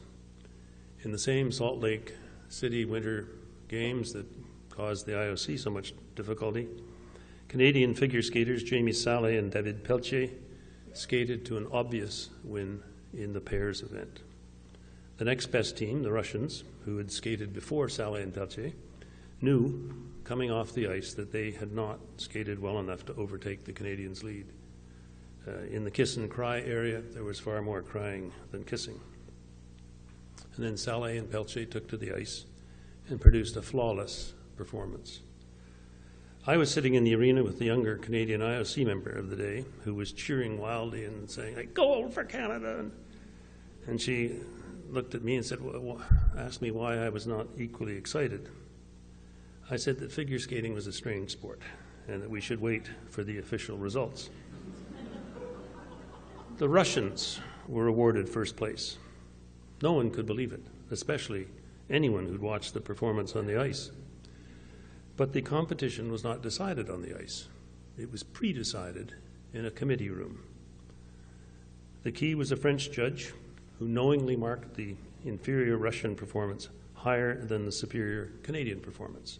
In the same Salt Lake City Winter Games that caused the IOC so much difficulty, Canadian figure skaters Jamie Salé and David Pelletier skated to an obvious win in the pairs event. The next best team, the Russians, who had skated before Salé and Pelletier, knew coming off the ice that they had not skated well enough to overtake the Canadians' lead. In the kiss and cry area, there was far more crying than kissing. and then SHELLEY and Pelche took to the ice and produced a flawless performance. I was sitting in the arena with the younger Canadian IOC member of the day who was cheering wildly and saying, like, "Gold for Canada!" And she looked at me and said, asked me why I was not equally excited. I said that figure skating was a strange sport and that we should wait for the official results. The Russians were awarded first place. No one could believe it, especially anyone who'd watched the performance on the ice. But the competition was not decided on the ice. It was pre-decided in a committee room. The key was a French judge who knowingly marked the inferior Russian performance higher than the superior Canadian performance.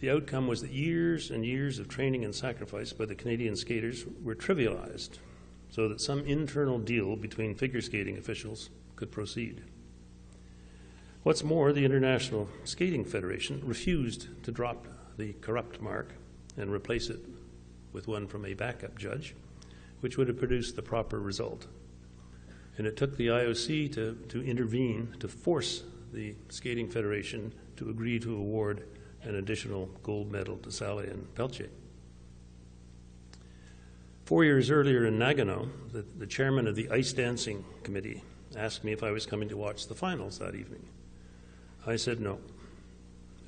The outcome was that years and years of training and sacrifice by the Canadian skaters were trivialized so that some internal deal between figure skating officials could proceed. What's more, the International Skating Federation refused to drop the corrupt mark and replace it with one from a backup judge, which would have produced the proper result. And it took the IOC to intervene to force the Skating Federation to agree to award an additional gold medal to SHELLEY and Pelche. 4 years earlier in Nagano, the chairman of the ice dancing committee asked me if I was coming to watch the finals that evening. I said no.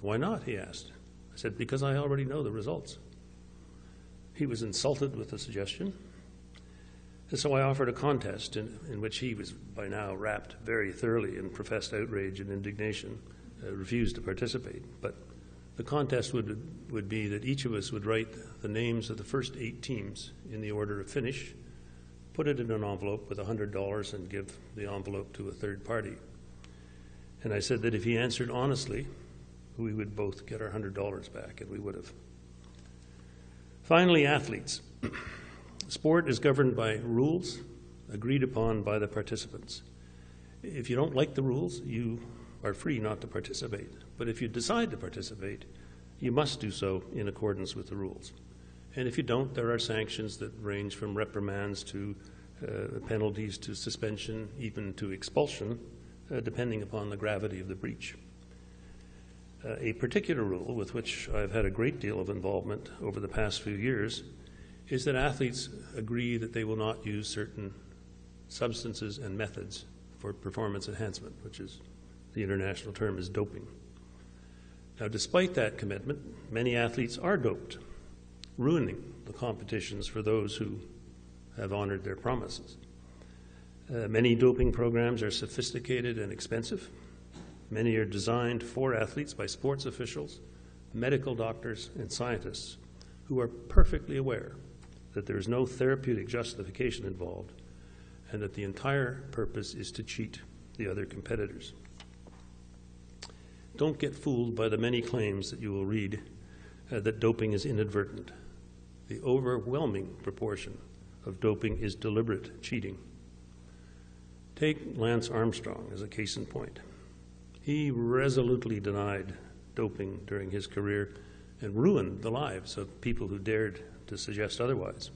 Why not, he asked. I said, because I already know the results. He was insulted with the suggestion, and so I offered a contest in which he was by now wrapped very thoroughly in professed outrage and indignation, refused to participate. But the contest would be that each of us would write the names of the first 8 teams in the order of finish, put it in an envelope with $100 and give the envelope to a third party. And I said that if he answered honestly, we would both get our $100 back, and we would have. Finally, athletes. Sport is governed by rules agreed upon by the participants. If you don't like the rules, you are free not to participate. But if you decide to participate, you must do so in accordance with the rules. And if you don't, there are sanctions that range from reprimands to penalties to suspension, even to expulsion, depending upon the gravity of the breach. A particular rule with which I've had a great deal of involvement over the past few years is that athletes agree that they will not use certain substances and methods for performance enhancement, which is the international term is doping. Now, despite that commitment, many athletes are doped, ruining the competitions for those who have honored their promises. Many doping programs are sophisticated and expensive. Many are designed for athletes by sports officials, medical doctors, and scientists who are perfectly aware that there is no therapeutic justification involved and that the entire purpose is to cheat the other competitors. Don't get fooled by the many claims that you will read that doping is inadvertent. The overwhelming proportion of doping is deliberate cheating. Take Lance Armstrong as a case in point. He resolutely denied doping during his career and ruined the lives of people who dared to suggest otherwise.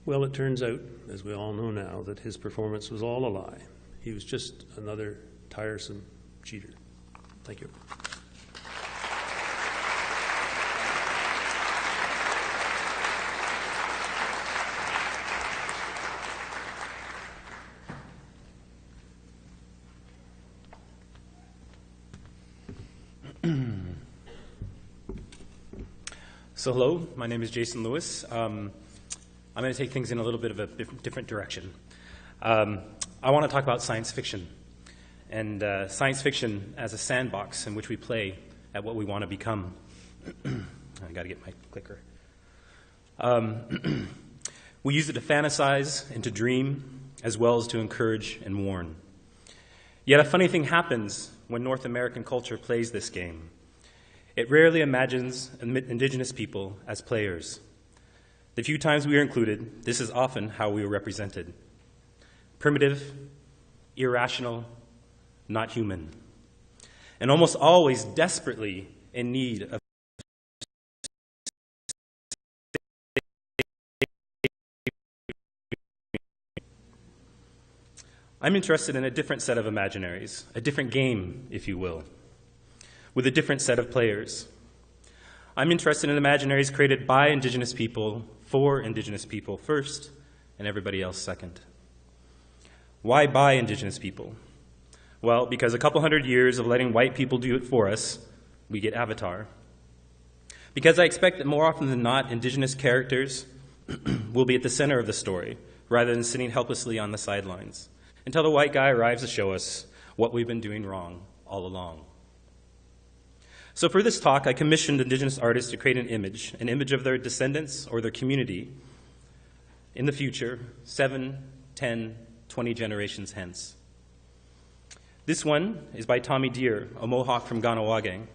Well, it turns out, as we all know now, that his performance was all a lie. He was just another tiresome cheater. Thank you. So hello, my name is Jason Lewis. I'm going to take things in a little bit of a different direction. I want to talk about science fiction, and science fiction as a sandbox in which we play at what we want to become. I got to get my clicker. We use it to fantasize and to dream, as well as to encourage and warn. Yet a funny thing happens when North American culture plays this game. It rarely imagines indigenous people as players. The few times we are included, this is often how we are represented. Primitive, irrational, not human, and almost always desperately in need of I'm interested in a different set of imaginaries, a different game, if you will, with a different set of players. I'm interested in imaginaries created by Indigenous people, for Indigenous people first, and everybody else second. Why by Indigenous people? Well, because a couple hundred years of letting white people do it for us, we get Avatar. Because I expect that more often than not, Indigenous characters will be at the center of the story, rather than sitting helplessly on the sidelines, until the white guy arrives to show us what we've been doing wrong all along. So for this talk, I commissioned Indigenous artists to create an image of their descendants or their community in the future, 7, 10, 20 generations hence. This one is by Tommy Deere, a Mohawk from Ganawage.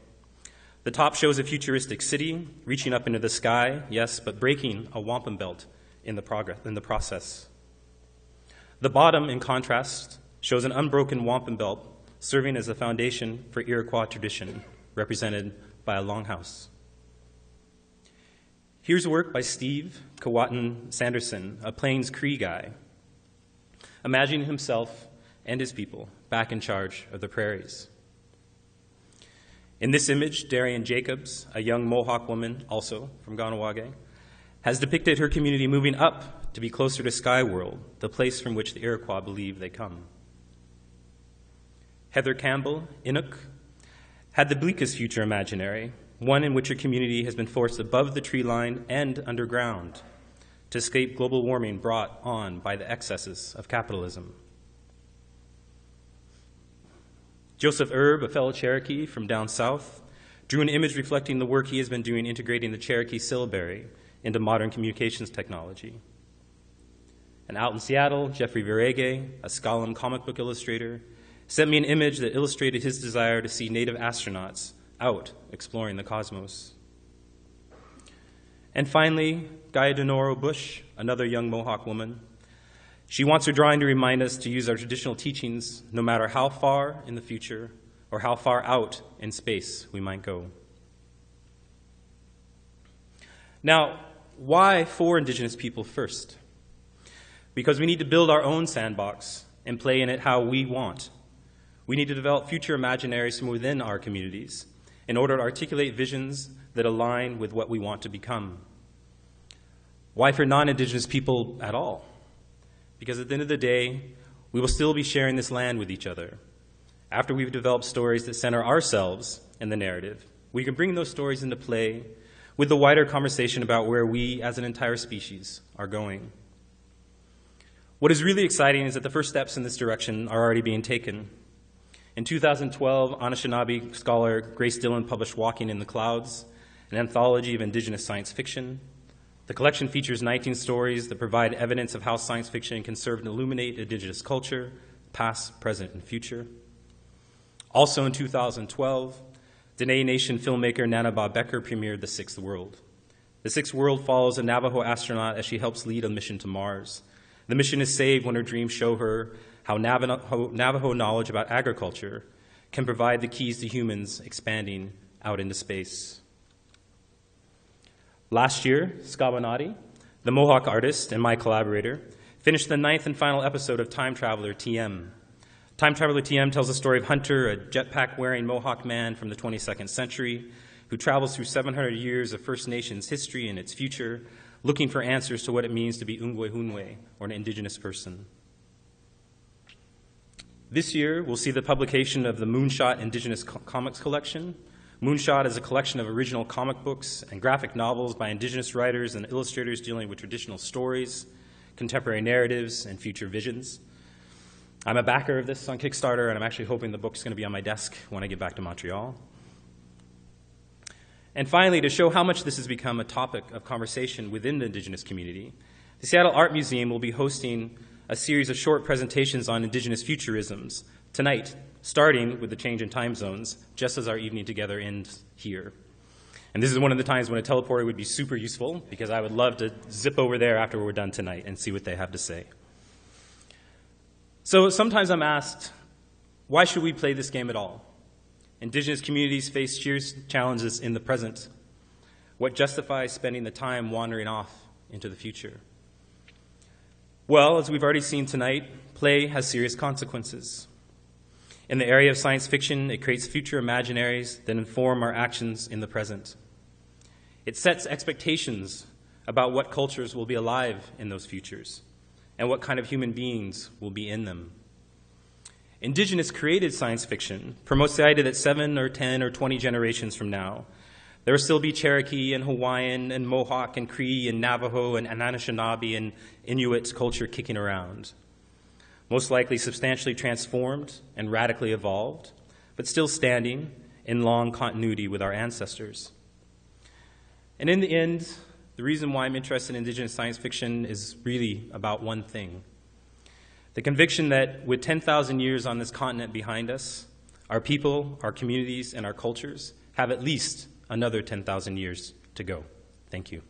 The top shows a futuristic city, reaching up into the sky, yes, but breaking a wampum belt in the process. The bottom, in contrast, shows an unbroken wampum belt serving as a foundation for Iroquois tradition, represented by a longhouse. Here's work by Steve Kawatan Sanderson, a Plains Cree guy, imagining himself and his people back in charge of the prairies. In this image, Darian Jacobs, a young Mohawk woman, also from Ganawage, has depicted her community moving up to be closer to Sky World, the place from which the Iroquois believe they come. Heather Campbell, Inuk, had the bleakest future imaginary, one in which her community has been forced above the tree line and underground to escape global warming brought on by the excesses of capitalism. Joseph Erb, a fellow Cherokee from down south, drew an image reflecting the work he has been doing integrating the Cherokee syllabary into modern communications technology. And out in Seattle, Jeffrey Virege, a Scallon comic book illustrator, sent me an image that illustrated his desire to see native astronauts out exploring the cosmos. And finally, Gaia Denoro Bush, another young Mohawk woman. She wants her drawing to remind us to use our traditional teachings no matter how far in the future or how far out in space we might go. Now, why for Indigenous people first? Because we need to build our own sandbox and play in it how we want. We need to develop future imaginaries from within our communities in order to articulate visions that align with what we want to become. Why for non-Indigenous people at all? Because at the end of the day, we will still be sharing this land with each other. After we've developed stories that center ourselves in the narrative, we can bring those stories into play with the wider conversation about where we as an entire species are going. What is really exciting is that the first steps in this direction are already being taken. In 2012, Anishinaabe scholar Grace Dillon published Walking in the Clouds, an anthology of Indigenous science fiction. The collection features 19 stories that provide evidence of how science fiction can serve and illuminate Indigenous culture, past, present, and future. Also in 2012, Dene Nation filmmaker Nana Ba Becker premiered The Sixth World. The Sixth World follows a Navajo astronaut as she helps lead a mission to Mars. The mission is saved when her dreams show her how Navajo knowledge about agriculture can provide the keys to humans expanding out into space. Last year, Skabanati, the Mohawk artist and my collaborator, finished the 9th and final episode of Time Traveler TM. Time Traveler TM tells the story of Hunter, a jetpack-wearing Mohawk man from the 22nd century who travels through 700 years of First Nations history and its future, looking for answers to what it means to be Ungwe or an Indigenous person. This year, we'll see the publication of the Moonshot Indigenous Comics Collection. Moonshot is a collection of original comic books and graphic novels by Indigenous writers and illustrators dealing with traditional stories, contemporary narratives, and future visions. I'm a backer of this on Kickstarter, and I'm actually hoping the book's going to be on my desk when I get back to Montreal. And finally, to show how much this has become a topic of conversation within the Indigenous community, the Seattle Art Museum will be hosting a series of short presentations on Indigenous futurisms tonight, starting with the change in time zones, just as our evening together ends here. And this is one of the times when a teleporter would be super useful, because I would love to zip over there after we're done tonight and see what they have to say. So sometimes I'm asked, why should we play this game at all? Indigenous communities face fierce challenges in the present. What justifies spending the time wandering off into the future? Well, as we've already seen tonight, play has serious consequences. In the area of science fiction, it creates future imaginaries that inform our actions in the present. It sets expectations about what cultures will be alive in those futures and what kind of human beings will be in them. Indigenous-created science fiction promotes the idea that 7 or 10 or 20 generations from now, there will still be Cherokee and Hawaiian and Mohawk and Cree and Navajo and Anishinaabe and Inuit culture kicking around, most likely substantially transformed and radically evolved, but still standing in long continuity with our ancestors. And in the end, the reason why I'm interested in Indigenous science fiction is really about one thing: the conviction that with 10,000 years on this continent behind us, our people, our communities, and our cultures have at least another 10,000 years to go. Thank you.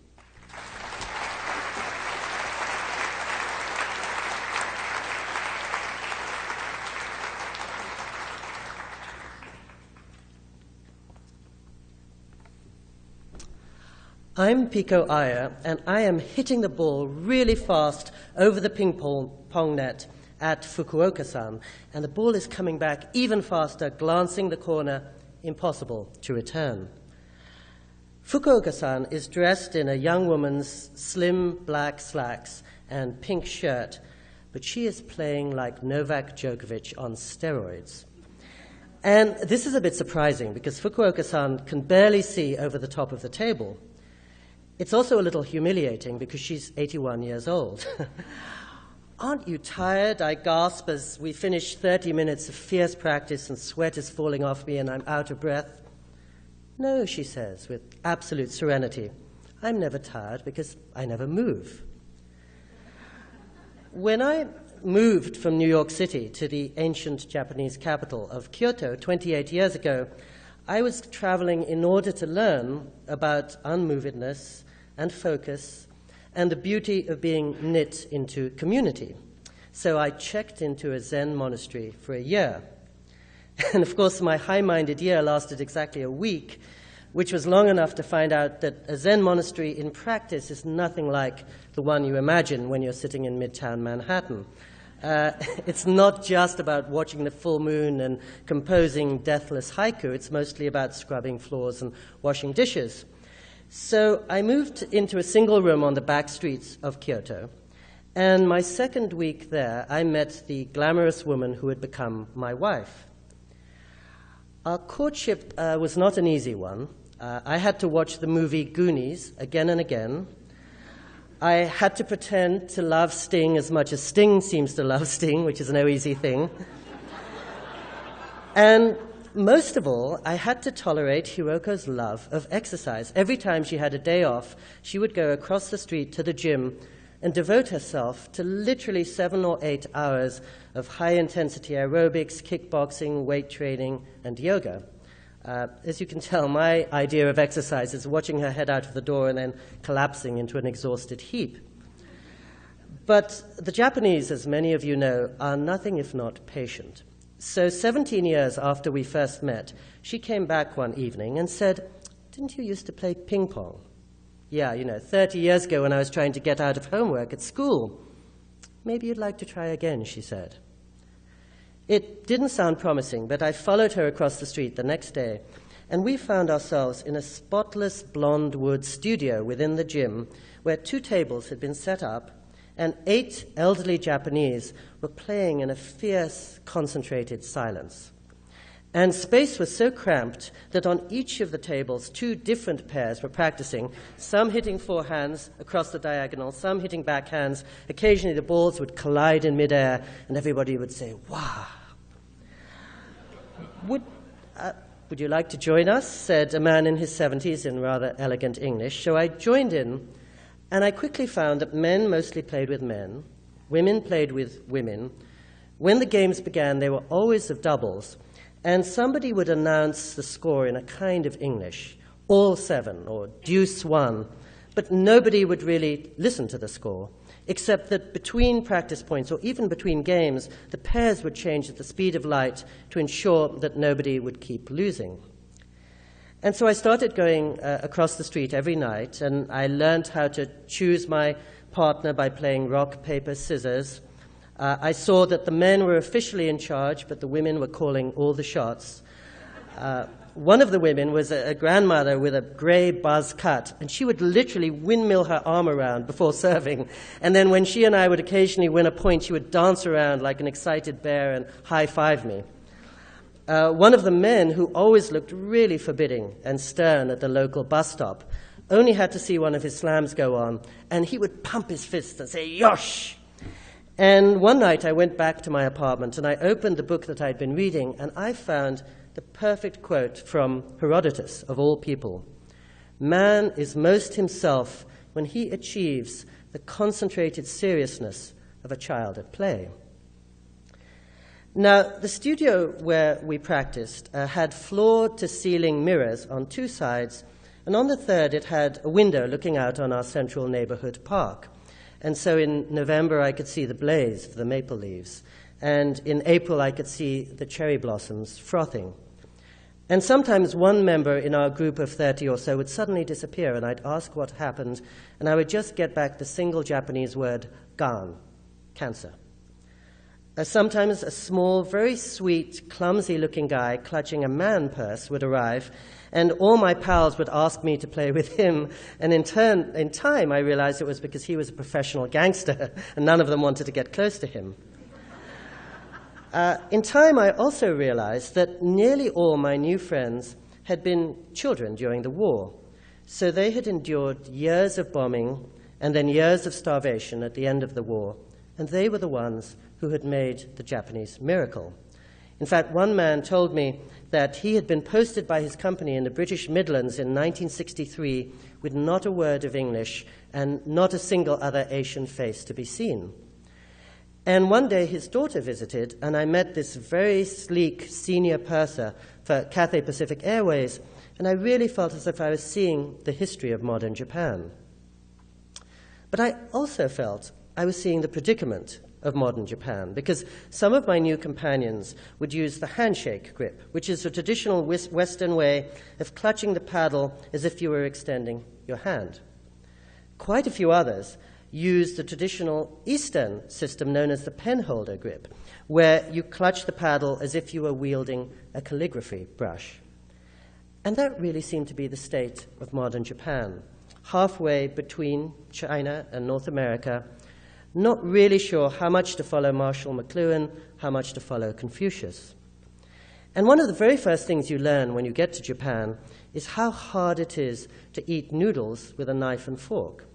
I'm PICO IYER, and I am hitting the ball really fast over the ping pong net at Fukuoka-san, and the ball is coming back even faster, glancing the corner, impossible to return. Fukuoka-san is dressed in a young woman's slim black slacks and pink shirt, but she is playing like Novak Djokovic on steroids. And this is a bit surprising because Fukuoka-san can barely see over the top of the table. It's also a little humiliating because she's 81 years old. Aren't you tired? I gasp as we finish 30 minutes of fierce practice and sweat is falling off me and I'm out of breath. No, she says with absolute serenity. I'm never tired because I never move. When I moved from New York City to the ancient Japanese capital of Kyoto 28 years ago, I was traveling in order to learn about unmovedness and focus and the beauty of being knit into community. So I checked into a Zen monastery for a year. And of course, my high-minded year lasted exactly a week, which was long enough to find out that a Zen monastery in practice is nothing like the one you imagine when you're sitting in Midtown Manhattan. It's not just about watching the full moon and composing deathless haiku. It's mostly about scrubbing floors and washing dishes. So I moved into a single room on the back streets of Kyoto, and my second week there, I met the glamorous woman who had become my wife. Our courtship was not an easy one. I had to watch the movie Goonies again and again. I had to pretend to love Sting as much as Sting seems to love Sting, which is no easy thing. And most of all, I had to tolerate Hiroko's love of exercise. Every time she had a day off, she would go across the street to the gym and devote herself to literally 7 or 8 hours of high-intensity aerobics, kickboxing, weight training, and yoga. As you can tell, my idea of exercise is watching her head out of the door and then collapsing into an exhausted heap. But the Japanese, as many of you know, are nothing if not patient. So 17 years after we first met, she came back one evening and said, "Didn't you used to play ping pong?" "Yeah, 30 years ago when I was trying to get out of homework at school." "Maybe you'd like to try again," she said. It didn't sound promising, but I followed her across the street the next day, and we found ourselves in a spotless blonde wood studio within the gym where 2 tables had been set up and 8 elderly Japanese were playing in a fierce, concentrated silence. And space was so cramped that on each of the tables, 2 different pairs were practicing, some hitting forehands across the diagonal, some hitting backhands. Occasionally the balls would collide in midair, and everybody would say, "Wow." Would you like to join us?" said a man in his 70s in rather elegant English. So I joined in, and I quickly found that men mostly played with men, women played with women. When the games began, they were always of doubles, and somebody would announce the score in a kind of English, all 7 or deuce 1, but nobody would really listen to the score, except that between practice points or even between games, the pairs would change at the speed of light to ensure that nobody would keep losing. And so I started going across the street every night, and I learned how to choose my partner by playing rock, paper, scissors. I saw that the men were officially in charge, but the women were calling all the shots. One of the women was a grandmother with a grey buzz cut, and she would literally windmill her arm around before serving. And then when she and I would occasionally win a point, she would dance around like an excited bear and high-five me. One of the men, who always looked really forbidding and stern at the local bus stop, only had to see one of his slams go on, and he would pump his fist and say, "Yosh!" And one night I went back to my apartment, and I opened the book that I'd been reading, and I found the perfect quote from Herodotus, of all people. "Man is most himself when he achieves the concentrated seriousness of a child at play." Now, the studio where we practiced had floor-to-ceiling mirrors on two sides, and on the third it had a window looking out on our central neighborhood park. And so in November I could see the blaze of the maple leaves, and in April I could see the cherry blossoms frothing. And sometimes one member in our group of 30 or so would suddenly disappear, and I'd ask what happened, and I would just get back the single Japanese word, gan, cancer. Sometimes a small, very sweet, clumsy-looking guy clutching a man purse would arrive, and all my pals would ask me to play with him, and in time I realized it was because he was a professional gangster, and none of them wanted to get close to him. In time I also realized that nearly all my new friends had been children during the war, so they had endured years of bombing and then years of starvation at the end of the war, and they were the ones who had made the Japanese miracle. In fact, one man told me that he had been posted by his company in the British Midlands in 1963 with not a word of English and not a single other Asian face to be seen. And one day his daughter visited, and I met this very sleek senior purser for Cathay Pacific Airways, and I really felt as if I was seeing the history of modern Japan. But I also felt I was seeing the predicament of modern Japan, because some of my new companions would use the handshake grip, which is a traditional Western way of clutching the paddle as if you were extending your hand. Quite a few others used the traditional Eastern system known as the penholder grip, where you clutch the paddle as if you were wielding a calligraphy brush. And that really seemed to be the state of modern Japan, halfway between China and North America, not really sure how much to follow Marshall McLuhan, how much to follow Confucius. And one of the very first things you learn when you get to Japan is how hard it is to eat noodles with a knife and fork.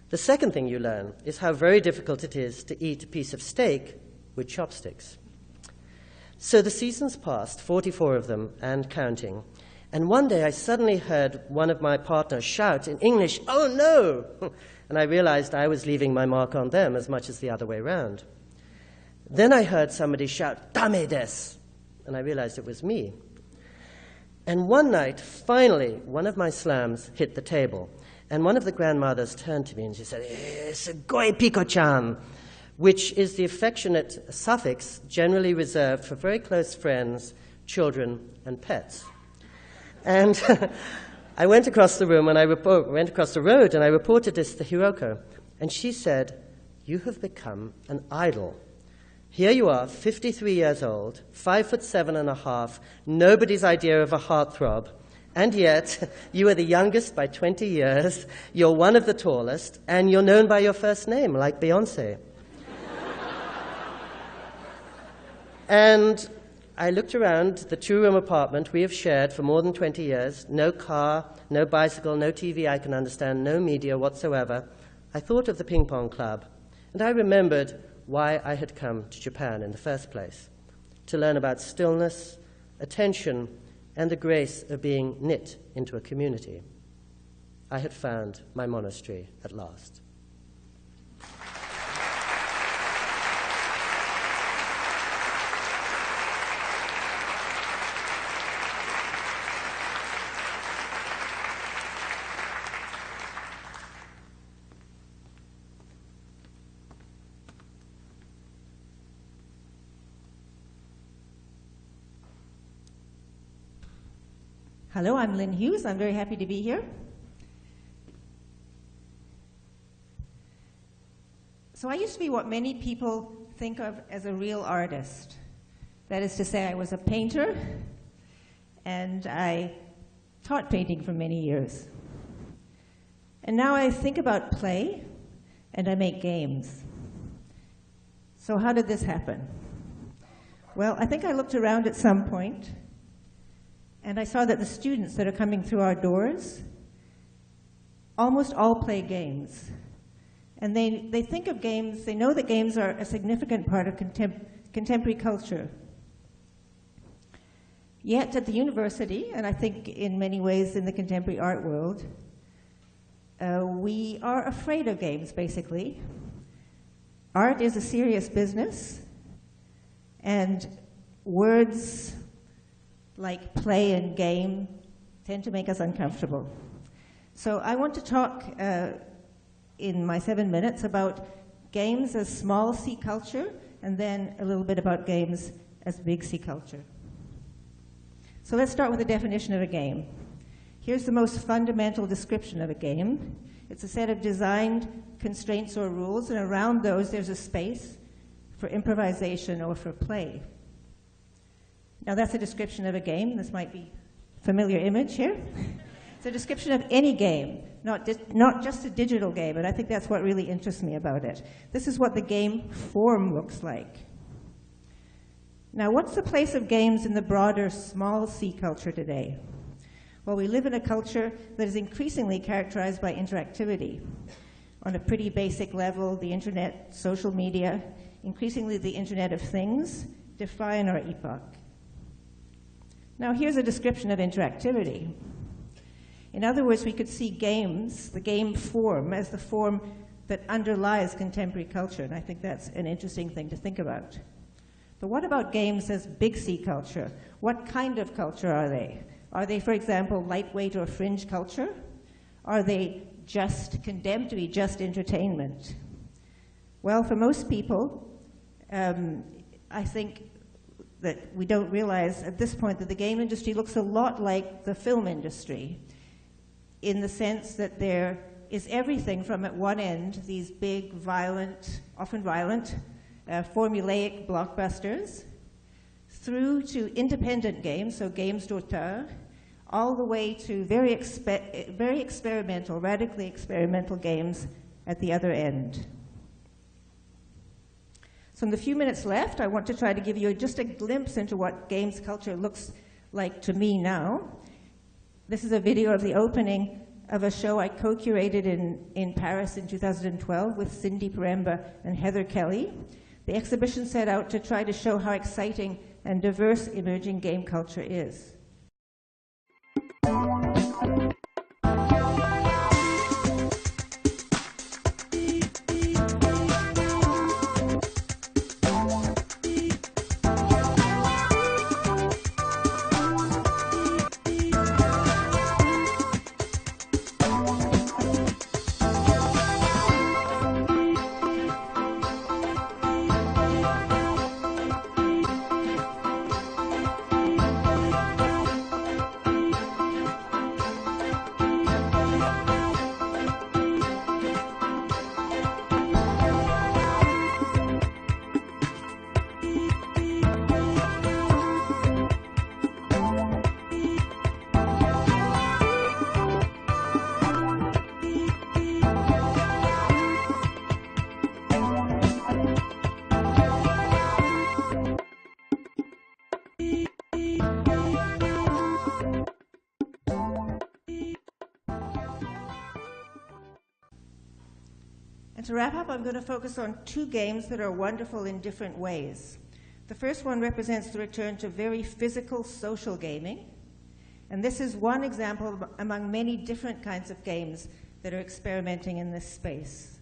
The second thing you learn is how very difficult it is to eat a piece of steak with chopsticks. So the seasons passed, 44 of them and counting, and one day I suddenly heard one of my partners shout in English, "Oh no!" And I realized I was leaving my mark on them as much as the other way round. Then I heard somebody shout, "Dame desu!" And I realized it was me. And one night, finally, one of my slams hit the table, and one of the grandmothers turned to me and she said, "Sugoi Pico-chan," which is the affectionate suffix generally reserved for very close friends, children, and pets. And I went across the room and went across the road and I reported this to Hiroko. And she said, "You have become an idol. Here you are, 53 years old, 5'7.5", nobody's idea of a heartthrob, and yet you are the youngest by 20 years, you're one of the tallest, and you're known by your first name, like Beyonce." And I looked around the two-room apartment we have shared for more than 20 years, no car, no bicycle, no TV I can understand, no media whatsoever. I thought of the ping pong club, and I remembered why I had come to Japan in the first place, to learn about stillness, attention, and the grace of being knit into a community. I had found my monastery at last. Hello, I'm Lynn Hughes. I'm very happy to be here. So I used to be what many people think of as a real artist. That is to say, I was a painter, and I taught painting for many years. And now I think about play, and I make games. So how did this happen? Well, I think I looked around at some point, and I saw that the students that are coming through our doors almost all play games. And they think of games, they know that games are a significant part of contemporary culture. Yet at the university, and I think in many ways in the contemporary art world, we are afraid of games, basically. Art is a serious business, and words like play and game tend to make us uncomfortable. So I want to talk in my 7 minutes about games as small C culture, and then a little bit about games as big C culture. So let's start with the definition of a game. Here's the most fundamental description of a game. It's a set of designed constraints or rules, and around those there's a space for improvisation or for play. Now that's a description of a game. This might be a familiar image here. It's a description of any game, not just a digital game, and I think that's what really interests me about it. This is what the game form looks like. Now, what's the place of games in the broader small C culture today? Well, we live in a culture that is increasingly characterized by interactivity. On a pretty basic level, the internet, social media, increasingly the Internet of Things, define our epoch. Now, here's a description of interactivity. In other words, we could see games, the game form, as the form that underlies contemporary culture, and I think that's an interesting thing to think about. But what about games as big C culture? What kind of culture are they? Are they, for example, lightweight or fringe culture? Are they just condemned to be just entertainment? Well, for most people, I think that we don't realize at this point that the game industry looks a lot like the film industry, in the sense that there is everything from at one end, these big, violent, often violent, formulaic blockbusters, through to independent games, so games d'auteur, all the way to very experimental, radically experimental games at the other end. So in the few minutes left, I want to try to give you just a glimpse into what games culture looks like to me now. This is a video of the opening of a show I co-curated in Paris in 2012 with Cindy Paremba and Heather Kelly. The exhibition set out to try to show how exciting and diverse emerging game culture is. To wrap up, I'm going to focus on two games that are wonderful in different ways. The first one represents the return to very physical social gaming, and this is one example among many different kinds of games that are experimenting in this space.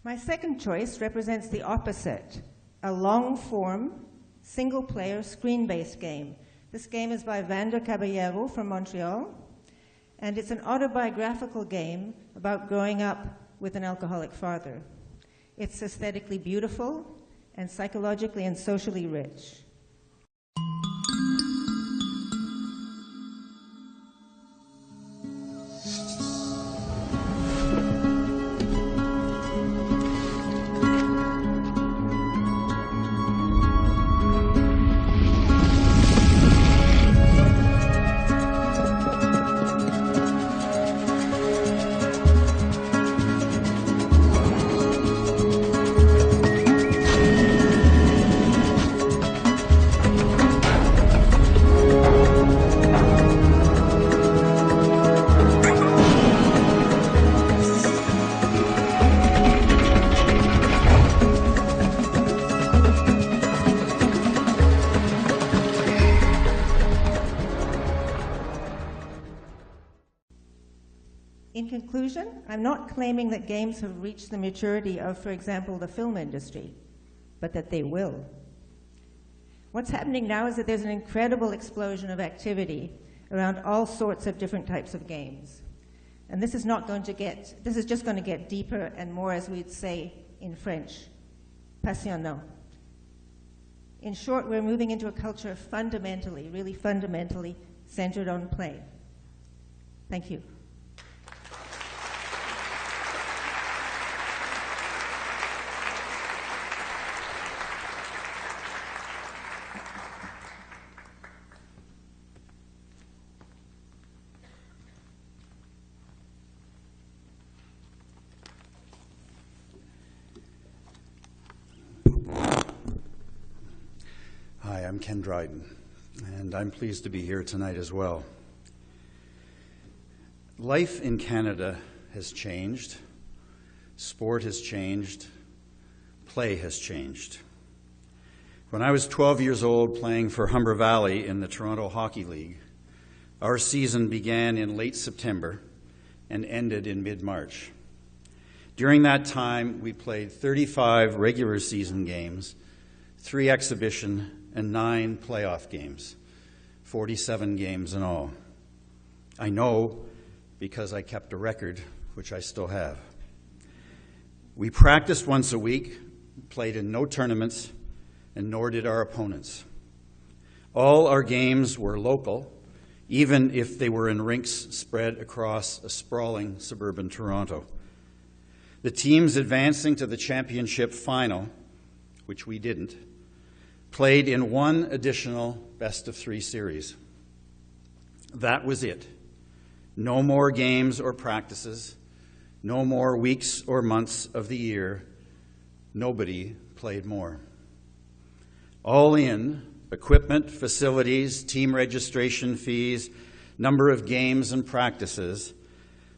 My second choice represents the opposite, a long-form, single-player, screen-based game. This game is by Vander Caballero from Montreal, and it's an autobiographical game about growing up with an alcoholic father. It's aesthetically beautiful and psychologically and socially rich. In conclusion, I'm not claiming that games have reached the maturity of, for example, the film industry, but that they will. What's happening now is that there's an incredible explosion of activity around all sorts of different types of games. And this is just going to get deeper and more, as we'd say in French, passionnant. In short, we're moving into a culture fundamentally, really fundamentally centered on play. Thank you. Hi, I'm Ken Dryden, and I'm pleased to be here tonight as well. Life in Canada has changed, sport has changed, play has changed. When I was 12 years old playing for Humber Valley in the Toronto Hockey League, our season began in late September and ended in mid-March. During that time, we played 35 regular season games, 3 exhibition and 9 playoff games, 47 games in all. I know because I kept a record, which I still have. We practiced once a week, played in no tournaments, and nor did our opponents. All our games were local, even if they were in rinks spread across a sprawling suburban Toronto. The teams advancing to the championship final, which we didn't, played in one additional best-of-3 series. That was it. No more games or practices, no more weeks or months of the year. Nobody played more. All in, equipment, facilities, team registration fees, number of games and practices,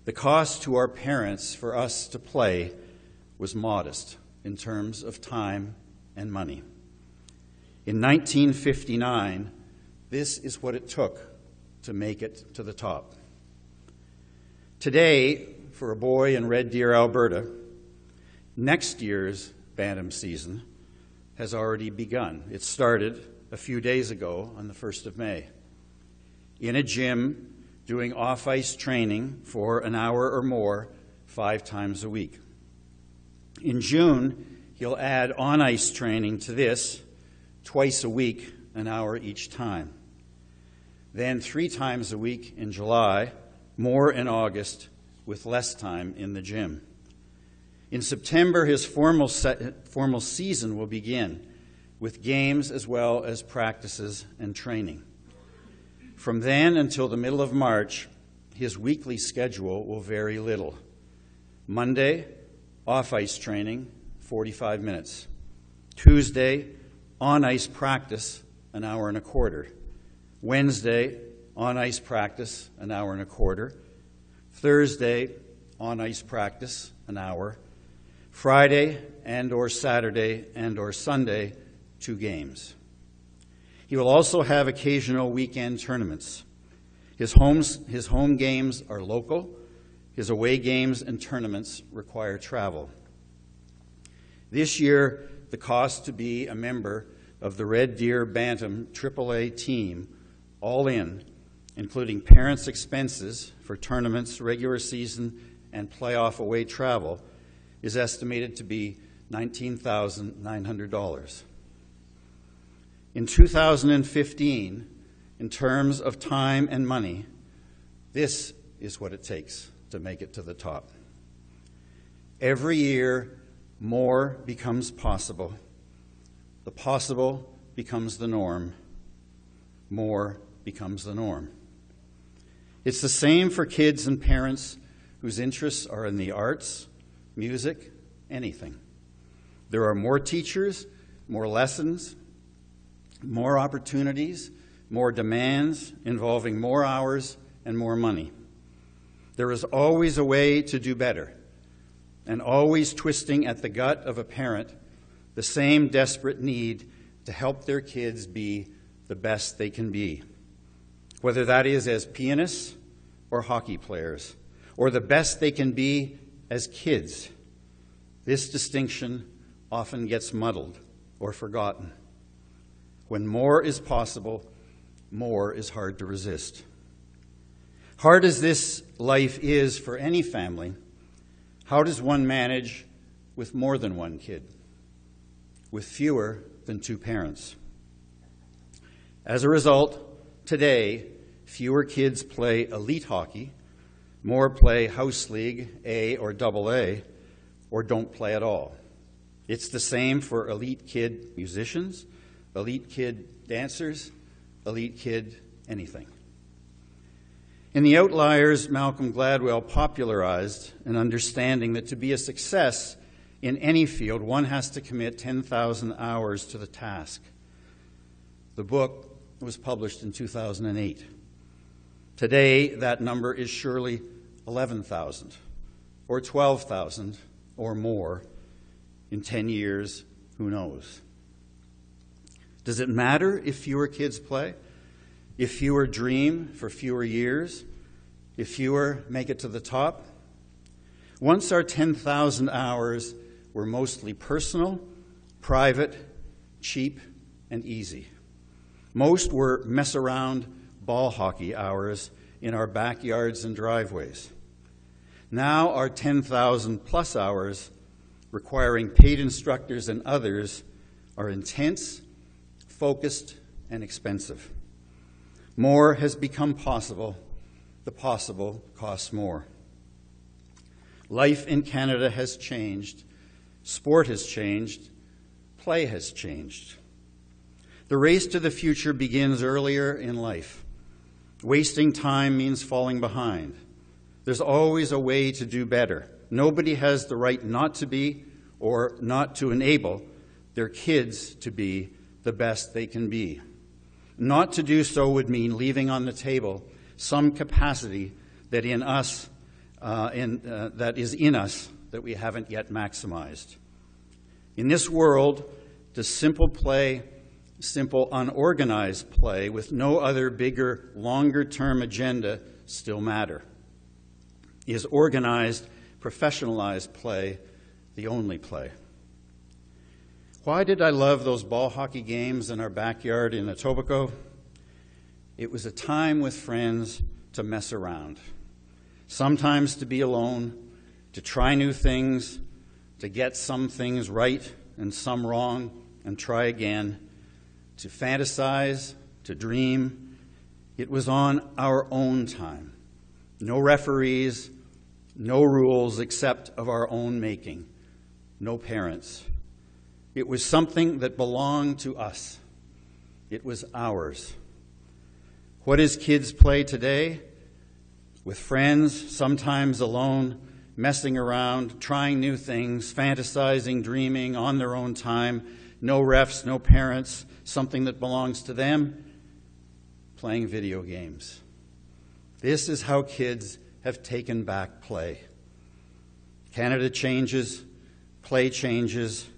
the cost to our parents for us to play was modest in terms of time and money. In 1959, this is what it took to make it to the top. Today, for a boy in Red Deer, Alberta, next year's Bantam season has already begun. It started a few days ago on the 1st of May. In a gym, doing off-ice training for an hour or more 5 times a week. In June, he'll add on-ice training to this twice a week, an hour each time. Then 3 times a week in July, more in August, with less time in the gym. In September, his formal season will begin, with games as well as practices and training. From then until the middle of March, his weekly schedule will vary little. Monday, off-ice training, 45 minutes. Tuesday, on-ice practice, an hour and a quarter. Wednesday, on-ice practice, an hour and a quarter. Thursday, on-ice practice, an hour. Friday and or Saturday and or Sunday, 2 games. He will also have occasional weekend tournaments. His home games are local. His away games and tournaments require travel. This year, the cost to be a member of the Red Deer Bantam AAA team, all in, including parents' expenses for tournaments, regular season, and playoff away travel, is estimated to be $19,900. In 2015, in terms of time and money, this is what it takes to make it to the top. Every year, more becomes possible. The possible becomes the norm. More becomes the norm. It's the same for kids and parents whose interests are in the arts, music, anything. There are more teachers, more lessons, more opportunities, more demands involving more hours and more money. There is always a way to do better, and always twisting at the gut of a parent the same desperate need to help their kids be the best they can be, whether that is as pianists or hockey players, or the best they can be as kids. This distinction often gets muddled or forgotten. When more is possible, more is hard to resist. Hard as this life is for any family, how does one manage with more than one kid, with fewer than two parents? As a result, today, fewer kids play elite hockey, more play house league, A or AA, or don't play at all. It's the same for elite kid musicians, elite kid dancers, elite kid anything. In The Outliers, Malcolm Gladwell popularized an understanding that to be a success in any field, one has to commit 10,000 hours to the task. The book was published in 2008. Today, that number is surely 11,000 or 12,000 or more. In 10 years, who knows? Does it matter if fewer kids play? If fewer dream for fewer years? If fewer make it to the top? Once our 10,000 hours were mostly personal, private, cheap, and easy. Most were mess-around ball hockey hours in our backyards and driveways. Now our 10,000 plus hours requiring paid instructors and others are intense, focused, and expensive. More has become possible. The possible costs more. Life in Canada has changed. Sport has changed. Play has changed. The race to the future begins earlier in life. Wasting time means falling behind. There's always a way to do better. Nobody has the right not to be or not to enable their kids to be the best they can be. Not to do so would mean leaving on the table some capacity that in us, that is in us that we haven't yet maximized. In this world, does simple play, simple unorganized play with no other bigger, longer-term agenda still matter? Is organized, professionalized play the only play? Why did I love those ball hockey games in our backyard in Etobicoke? It was a time with friends to mess around, sometimes to be alone, to try new things, to get some things right and some wrong and try again, to fantasize, to dream. It was on our own time. No referees, no rules except of our own making, no parents. It was something that belonged to us. It was ours. What is kids play today? With friends, sometimes alone, messing around, trying new things, fantasizing, dreaming on their own time, no refs, no parents, something that belongs to them, playing video games. This is how kids have taken back play. Canada changes, play changes.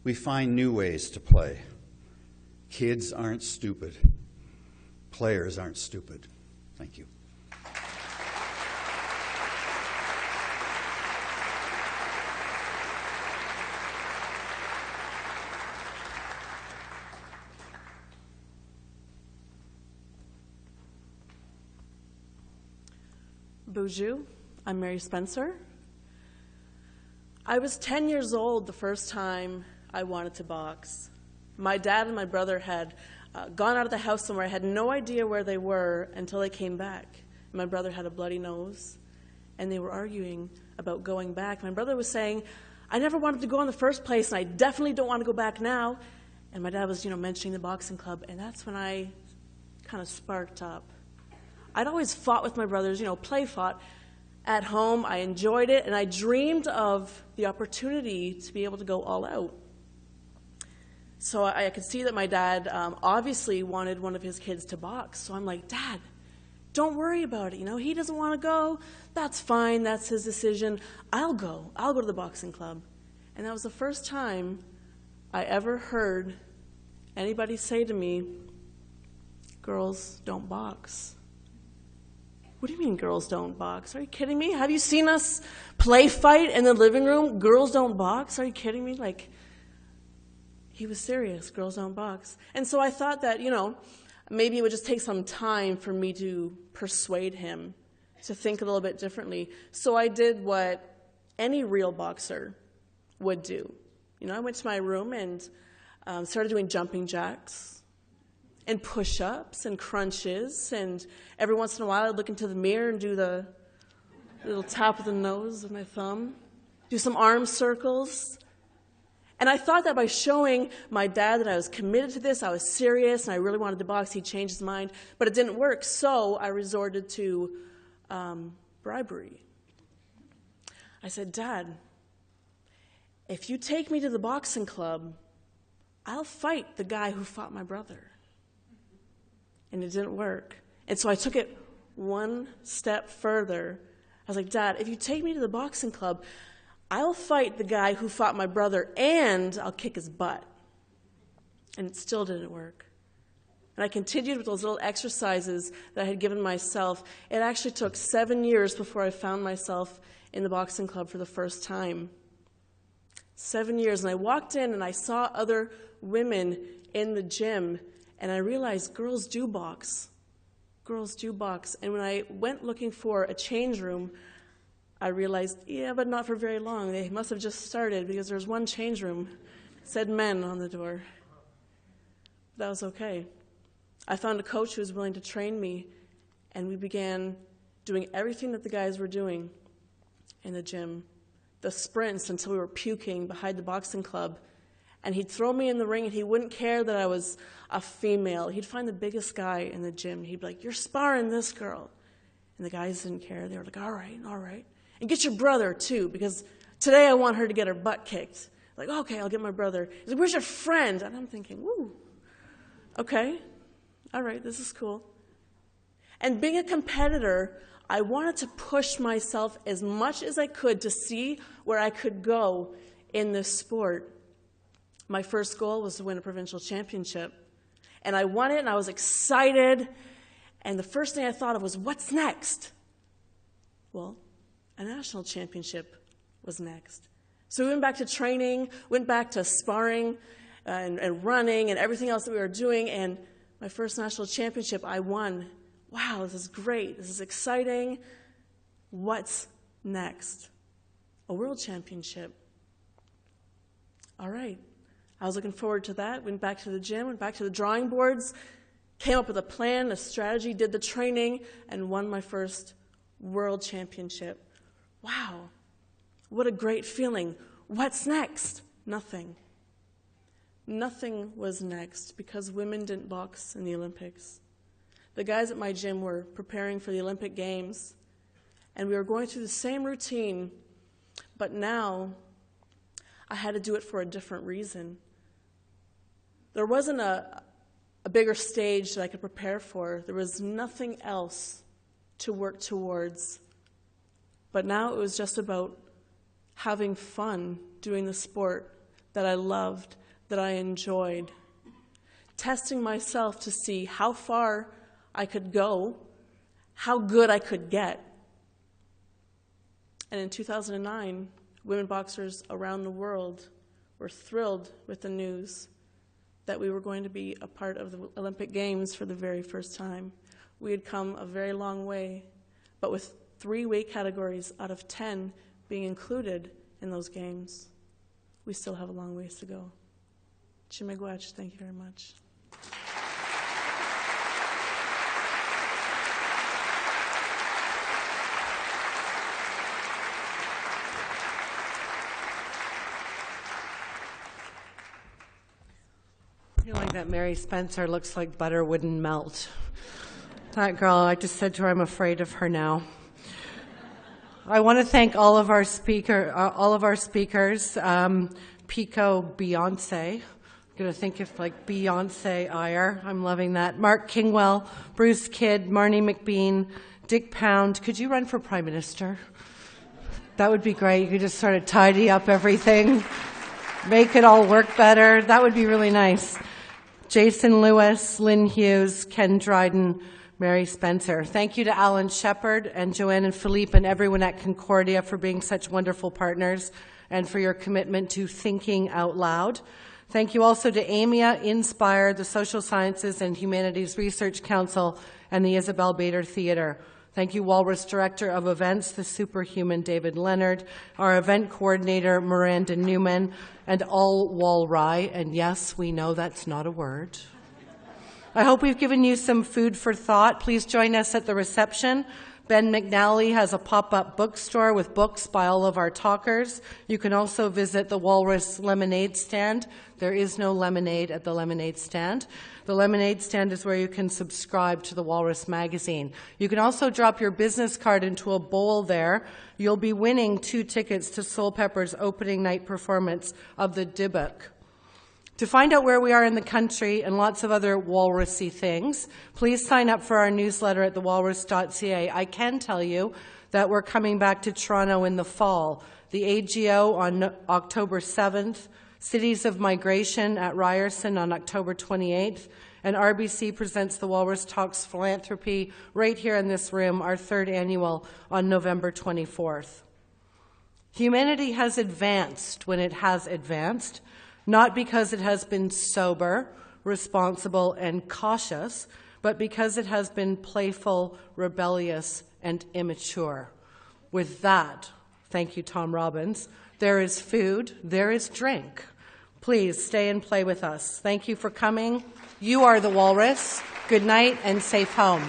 We find new ways to play. Kids aren't stupid. Players aren't stupid. Thank you. Bonjour, I'm Mary Spencer. I was 10 years old the first time I wanted to box. My dad and my brother had gone out of the house somewhere. I had no idea where they were until they came back. My brother had a bloody nose, and they were arguing about going back. My brother was saying, I never wanted to go in the first place, and I definitely don't want to go back now. And my dad was, mentioning the boxing club, and that's when I kind of sparked up. I'd always fought with my brothers, play fought at home. I enjoyed it, and I dreamed of the opportunity to be able to go all out. So I could see that my dad obviously wanted one of his kids to box. So I'm like, Dad, don't worry about it. He doesn't want to go. That's fine. That's his decision. I'll go. I'll go to the boxing club. And that was the first time I ever heard anybody say to me, girls don't box. What do you mean girls don't box? Are you kidding me? Have you seen us play fight in the living room? Girls don't box? Are you kidding me? He was serious. Girls don't box. And so I thought that, maybe it would just take some time for me to persuade him to think a little bit differently. So I did what any real boxer would do. I went to my room and started doing jumping jacks and push-ups and crunches, and every once in a while I'd look into the mirror and do the little tap of the nose with my thumb, do some arm circles. And I thought that by showing my dad that I was committed to this, I was serious, and I really wanted to box, he'd change his mind. But it didn't work, so I resorted to bribery. I said, Dad, if you take me to the boxing club, I'll fight the guy who fought my brother. And it didn't work. And so I took it one step further. I was like, Dad, if you take me to the boxing club, I'll fight the guy who fought my brother, and I'll kick his butt. And it still didn't work. And I continued with those little exercises that I had given myself. It actually took 7 years before I found myself in the boxing club for the first time. 7 years. And I walked in and I saw other women in the gym, and I realized girls do box. Girls do box. And when I went looking for a change room, I realized, yeah, but not for very long. They must have just started, because there's one change room. It said men on the door. That was okay. I found a coach who was willing to train me, and we began doing everything that the guys were doing in the gym. The sprints until we were puking behind the boxing club. And he'd throw me in the ring, and he wouldn't care that I was a female. He'd find the biggest guy in the gym. He'd be like, you're sparring this girl. And the guys didn't care. They were like, all right, all right. And get your brother, too, because today I want her to get her butt kicked. Like, okay, I'll get my brother. He's like, where's your friend? And I'm thinking, woo, okay, all right, this is cool. And being a competitor, I wanted to push myself as much as I could to see where I could go in this sport. My first goal was to win a provincial championship. And I won it, and I was excited. And the first thing I thought of was, what's next? Well, a national championship was next. So we went back to training, went back to sparring and running and everything else that we were doing. And my first national championship, I won. Wow, this is great. This is exciting. What's next? A world championship. All right. I was looking forward to that. Went back to the gym, went back to the drawing boards, came up with a plan, a strategy, did the training, and won my first world championship. Wow, what a great feeling. What's next? Nothing. Nothing was next, because women didn't box in the Olympics. The guys at my gym were preparing for the Olympic Games, and we were going through the same routine, but now I had to do it for a different reason. There wasn't a bigger stage that I could prepare for. There was nothing else to work towards. But now it was just about having fun doing the sport that I loved, that I enjoyed. Testing myself to see how far I could go, how good I could get. And in 2009, women boxers around the world were thrilled with the news that we were going to be a part of the Olympic Games for the very first time. We had come a very long way, but with 3 weight categories out of 10 being included in those games. We still have a long ways to go. Chimegwach, thank you very much. I feel like that Mary Spencer looks like butter wouldn't melt. That girl, I just said to her, I'm afraid of her now. I want to thank all of our speakers, PICO, Beyonce. I'm going to think of like Beyonce IYER. I'm loving that. Mark Kingwell, Bruce Kidd, Marnie McBean, Dick Pound. Could you run for Prime Minister? That would be great. You could just sort of tidy up everything, make it all work better. That would be really nice. Jason Lewis, Lynn Hughes, Ken Dryden, Mary Spencer. Thank you to Alan Shepard and Joanne and Philippe and everyone at Concordia for being such wonderful partners and for your commitment to thinking out loud. Thank you also to AMIA, Inspire, the Social Sciences and Humanities Research Council, and the Isabel Bader Theater. Thank you, Walrus Director of Events, the superhuman David Leonard, our event coordinator, Miranda Newman, and all Walry, and yes, we know that's not a word. I hope we've given you some food for thought. Please join us at the reception. Ben McNally has a pop-up bookstore with books by all of our talkers. You can also visit the Walrus lemonade stand. There is no lemonade at the lemonade stand. The lemonade stand is where you can subscribe to the Walrus magazine. You can also drop your business card into a bowl there. You'll be winning 2 tickets to Soul Pepper's opening night performance of the Dybbuk. To find out where we are in the country and lots of other walrusy things, please sign up for our newsletter at thewalrus.ca. I can tell you that we're coming back to Toronto in the fall. The AGO on October 7th, Cities of Migration at Ryerson on October 28th, and RBC presents the Walrus Talks Philanthropy right here in this room, our 3rd annual, on November 24th. Humanity has advanced when it has advanced, not because it has been sober, responsible, and cautious, but because it has been playful, rebellious, and immature. With that, thank you, Tom Robbins, there is food, there is drink. Please stay and play with us. Thank you for coming. You are the Walrus. Good night and safe home.